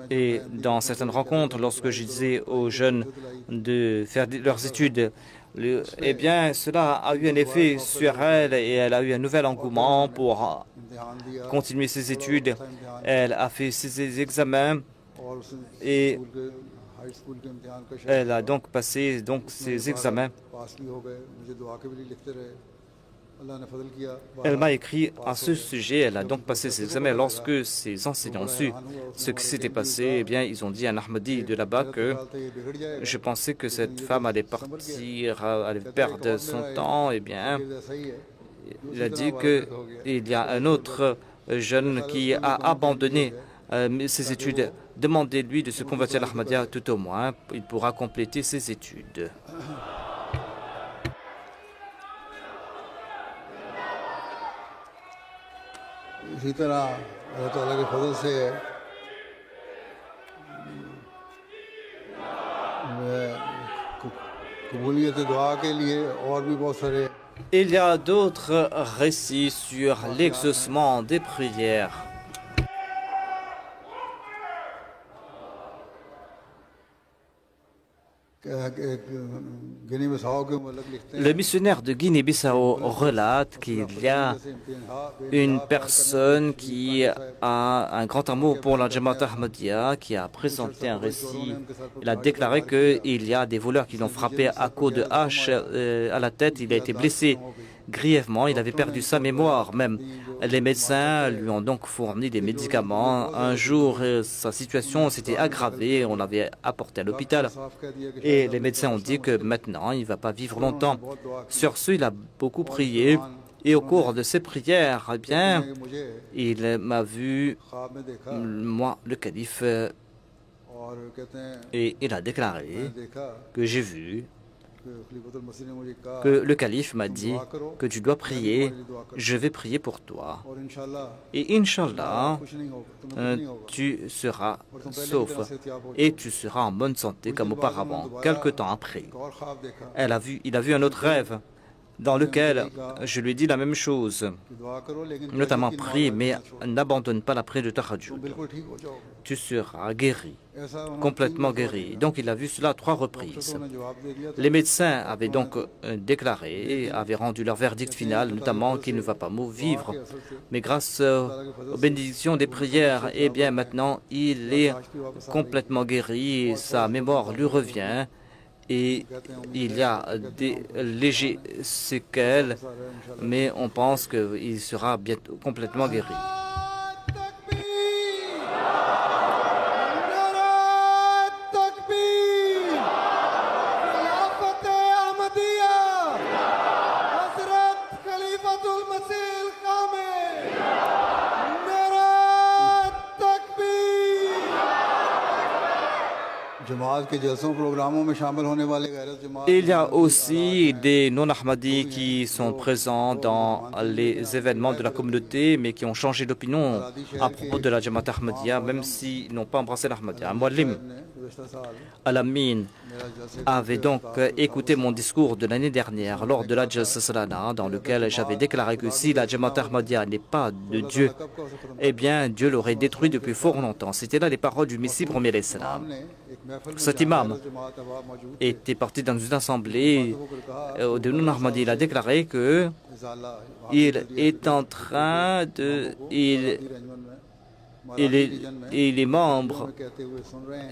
Et dans certaines rencontres, lorsque je disais aux jeunes de faire leurs études, eh bien, cela a eu un effet sur elle et elle a eu un nouvel engouement pour continuer ses études. Elle a fait ses examens et elle a donc passé ses examens. Elle m'a écrit à ce sujet, elle a donc passé ses examens. Lorsque ses enseignants ont su ce qui s'était passé, eh bien, ils ont dit à un Ahmadi de là-bas que je pensais que cette femme allait partir, allait perdre son temps. Eh bien, il a dit qu'il y a un autre jeune qui a abandonné ses études. Demandez-lui de se convertir à l'Ahmadiyya tout au moins, il pourra compléter ses études. इसी तरह अल्लाह ताला के फजल से कबूलियत दुआ के लिए और भी बहुत सारे Il y a d'autres récits sur l'exaucement des prières. Le missionnaire de Guinée-Bissau relate qu'il y a une personne qui a un grand amour pour la Jamaat Ahmadiyya, qui a présenté un récit. Il a déclaré qu'il y a des voleurs qui l'ont frappé à coups de hache à la tête. Il a été blessé grièvement, il avait perdu sa mémoire même. Les médecins lui ont donc fourni des médicaments. Un jour, sa situation s'était aggravée, on l'avait apporté à l'hôpital et les médecins ont dit que maintenant, il ne va pas vivre longtemps. Sur ce, il a beaucoup prié et au cours de ses prières, eh bien, il m'a vu, moi, le calife, et il a déclaré que j'ai vu que le calife m'a dit que tu dois prier, je vais prier pour toi. Et Inch'Allah, tu seras sauf et tu seras en bonne santé comme auparavant. Quelque temps après, il a vu un autre rêve. dans lequel je lui dis la même chose, notamment prie, mais n'abandonne pas la prière de Tahajjud. Tu seras guéri, complètement guéri. Donc il a vu cela à 3 reprises. Les médecins avaient donc déclaré, avaient rendu leur verdict final, notamment qu'il ne va pas vivre. Mais grâce aux bénédictions des prières, eh bien maintenant il est complètement guéri, sa mémoire lui revient. Et il y a des légers séquelles, mais on pense qu'il sera bientôt complètement guéri. Il y a aussi des non-Ahmadis qui sont présents dans les événements de la communauté, mais qui ont changé d'opinion à propos de la Jamaat Ahmadiyya, même s'ils n'ont pas embrassé l'Ahmadiyya. Un Muallim Al-Amin avait donc écouté mon discours de l'année dernière lors de la Jalsa Salana, dans lequel j'avais déclaré que si la Jamaat Ahmadiyya n'est pas de Dieu, eh bien Dieu l'aurait détruit depuis fort longtemps. C'était là les paroles du Messie premier l'Islam. Cet imam était parti dans une assemblée de non-Ahmadis. Il a déclaré que il est en train de... Il est membre,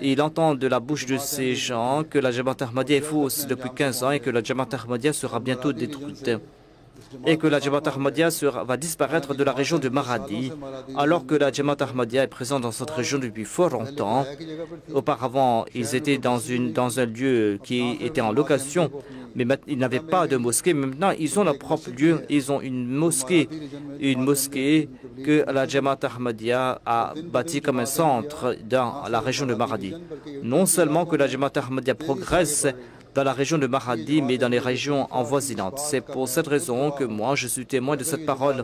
il entend de la bouche de ces gens que la Jamaat Ahmadiyya est fausse depuis 15 ans et que la Jamaat Ahmadiyya sera bientôt détruite et que la Jamaat Ahmadiyya va disparaître de la région de Maradi, alors que la Jamaat Ahmadiyya est présente dans cette région depuis fort longtemps. Auparavant, ils étaient dans un lieu qui était en location, mais ils n'avaient pas de mosquée. Mais maintenant, ils ont leur propre lieu, ils ont une mosquée que la Jamaat Ahmadiyya a bâtie comme un centre dans la région de Maradi. Non seulement que la Jamaat Ahmadiyya progresse dans la région de Maradi, mais dans les régions envoisinantes. C'est pour cette raison que moi, je suis témoin de cette parole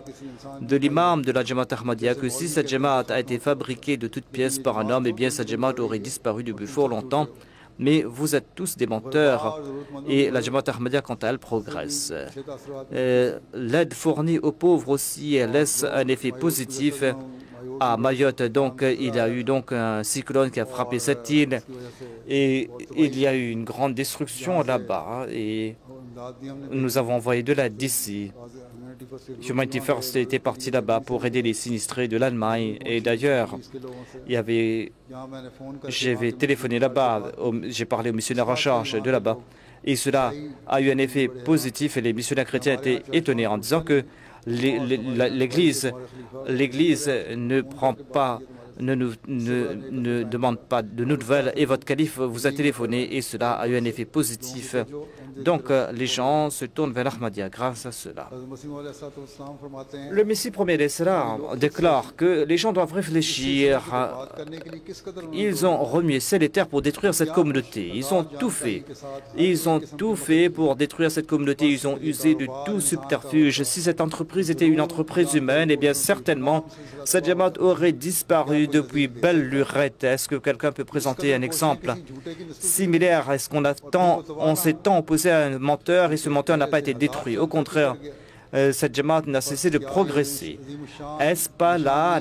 de l'imam de la Jamaat Ahmadiyya, que si cette Jamaat a été fabriquée de toutes pièces par un homme, eh bien cette Jamaat aurait disparu depuis fort longtemps. Mais vous êtes tous des menteurs et la Jamaat Ahmadiyya, quant à elle, progresse. L'aide fournie aux pauvres aussi laisse un effet positif à Mayotte. Donc, il y a eu donc un cyclone qui a frappé cette île et il y a eu une grande destruction là-bas et nous avons envoyé de l'aide d'ici. Humanity First était parti là-bas pour aider les sinistrés de l'Allemagne et d'ailleurs, j'avais téléphoné là-bas, j'ai parlé aux missionnaires en charge de là-bas et cela a eu un effet positif et les missionnaires chrétiens étaient étonnés en disant que l'Église ne prend pas, ne demande pas de nouvelles et votre calife vous a téléphoné et cela a eu un effet positif. Donc les gens se tournent vers l'Ahmadiyya grâce à cela. Le Messie premier d'Islam déclare que les gens doivent réfléchir. Ils ont remué ciel et terre pour détruire cette communauté. Ils ont tout fait. Ils ont tout fait pour détruire cette communauté. Ils ont usé de tout subterfuge. Si cette entreprise était une entreprise humaine, eh bien certainement cette Jamaat aurait disparu depuis belle lurette. Est-ce que quelqu'un peut présenter un exemple similaire? Est-ce on s'est tant opposé à un menteur et ce menteur n'a pas été détruit? Au contraire, cette Jamaat n'a cessé de progresser. N'est-ce pas là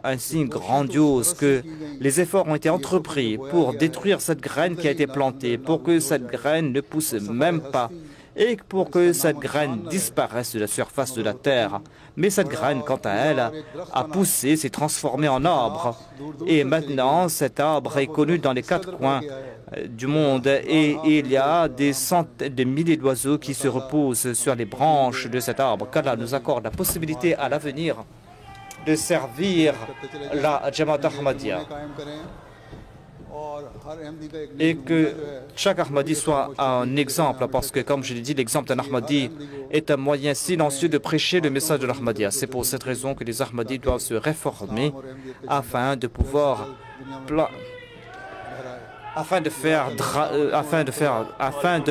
un signe grandiose que les efforts ont été entrepris pour détruire cette graine qui a été plantée, pour que cette graine ne pousse même pas et pour que cette graine disparaisse de la surface de la terre. Mais cette graine, quant à elle, a poussé, s'est transformée en arbre. Et maintenant, cet arbre est connu dans les 4 coins du monde et il y a des centaines de milliers d'oiseaux qui se reposent sur les branches de cet arbre. qu'Allah nous accorde la possibilité à l'avenir de servir la Jamaat Ahmadiyya et que chaque Ahmadi soit un exemple, parce que, comme je l'ai dit, l'exemple d'un Ahmadi est un moyen silencieux de prêcher le message de l'Ahmadiyya. C'est pour cette raison que les Ahmadis doivent se réformer afin de pouvoir afin de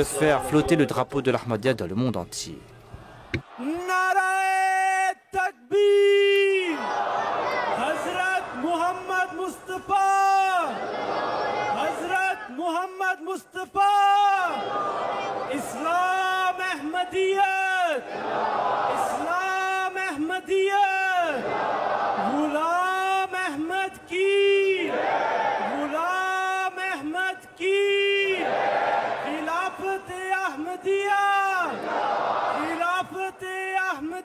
faire flotter le drapeau de l'Ahmadiyya dans le monde entier. Narae Takbir! Hazrat Muhammad Mustafa! Muhammad Mustafa, Islam Ahmadiyya. Hazrat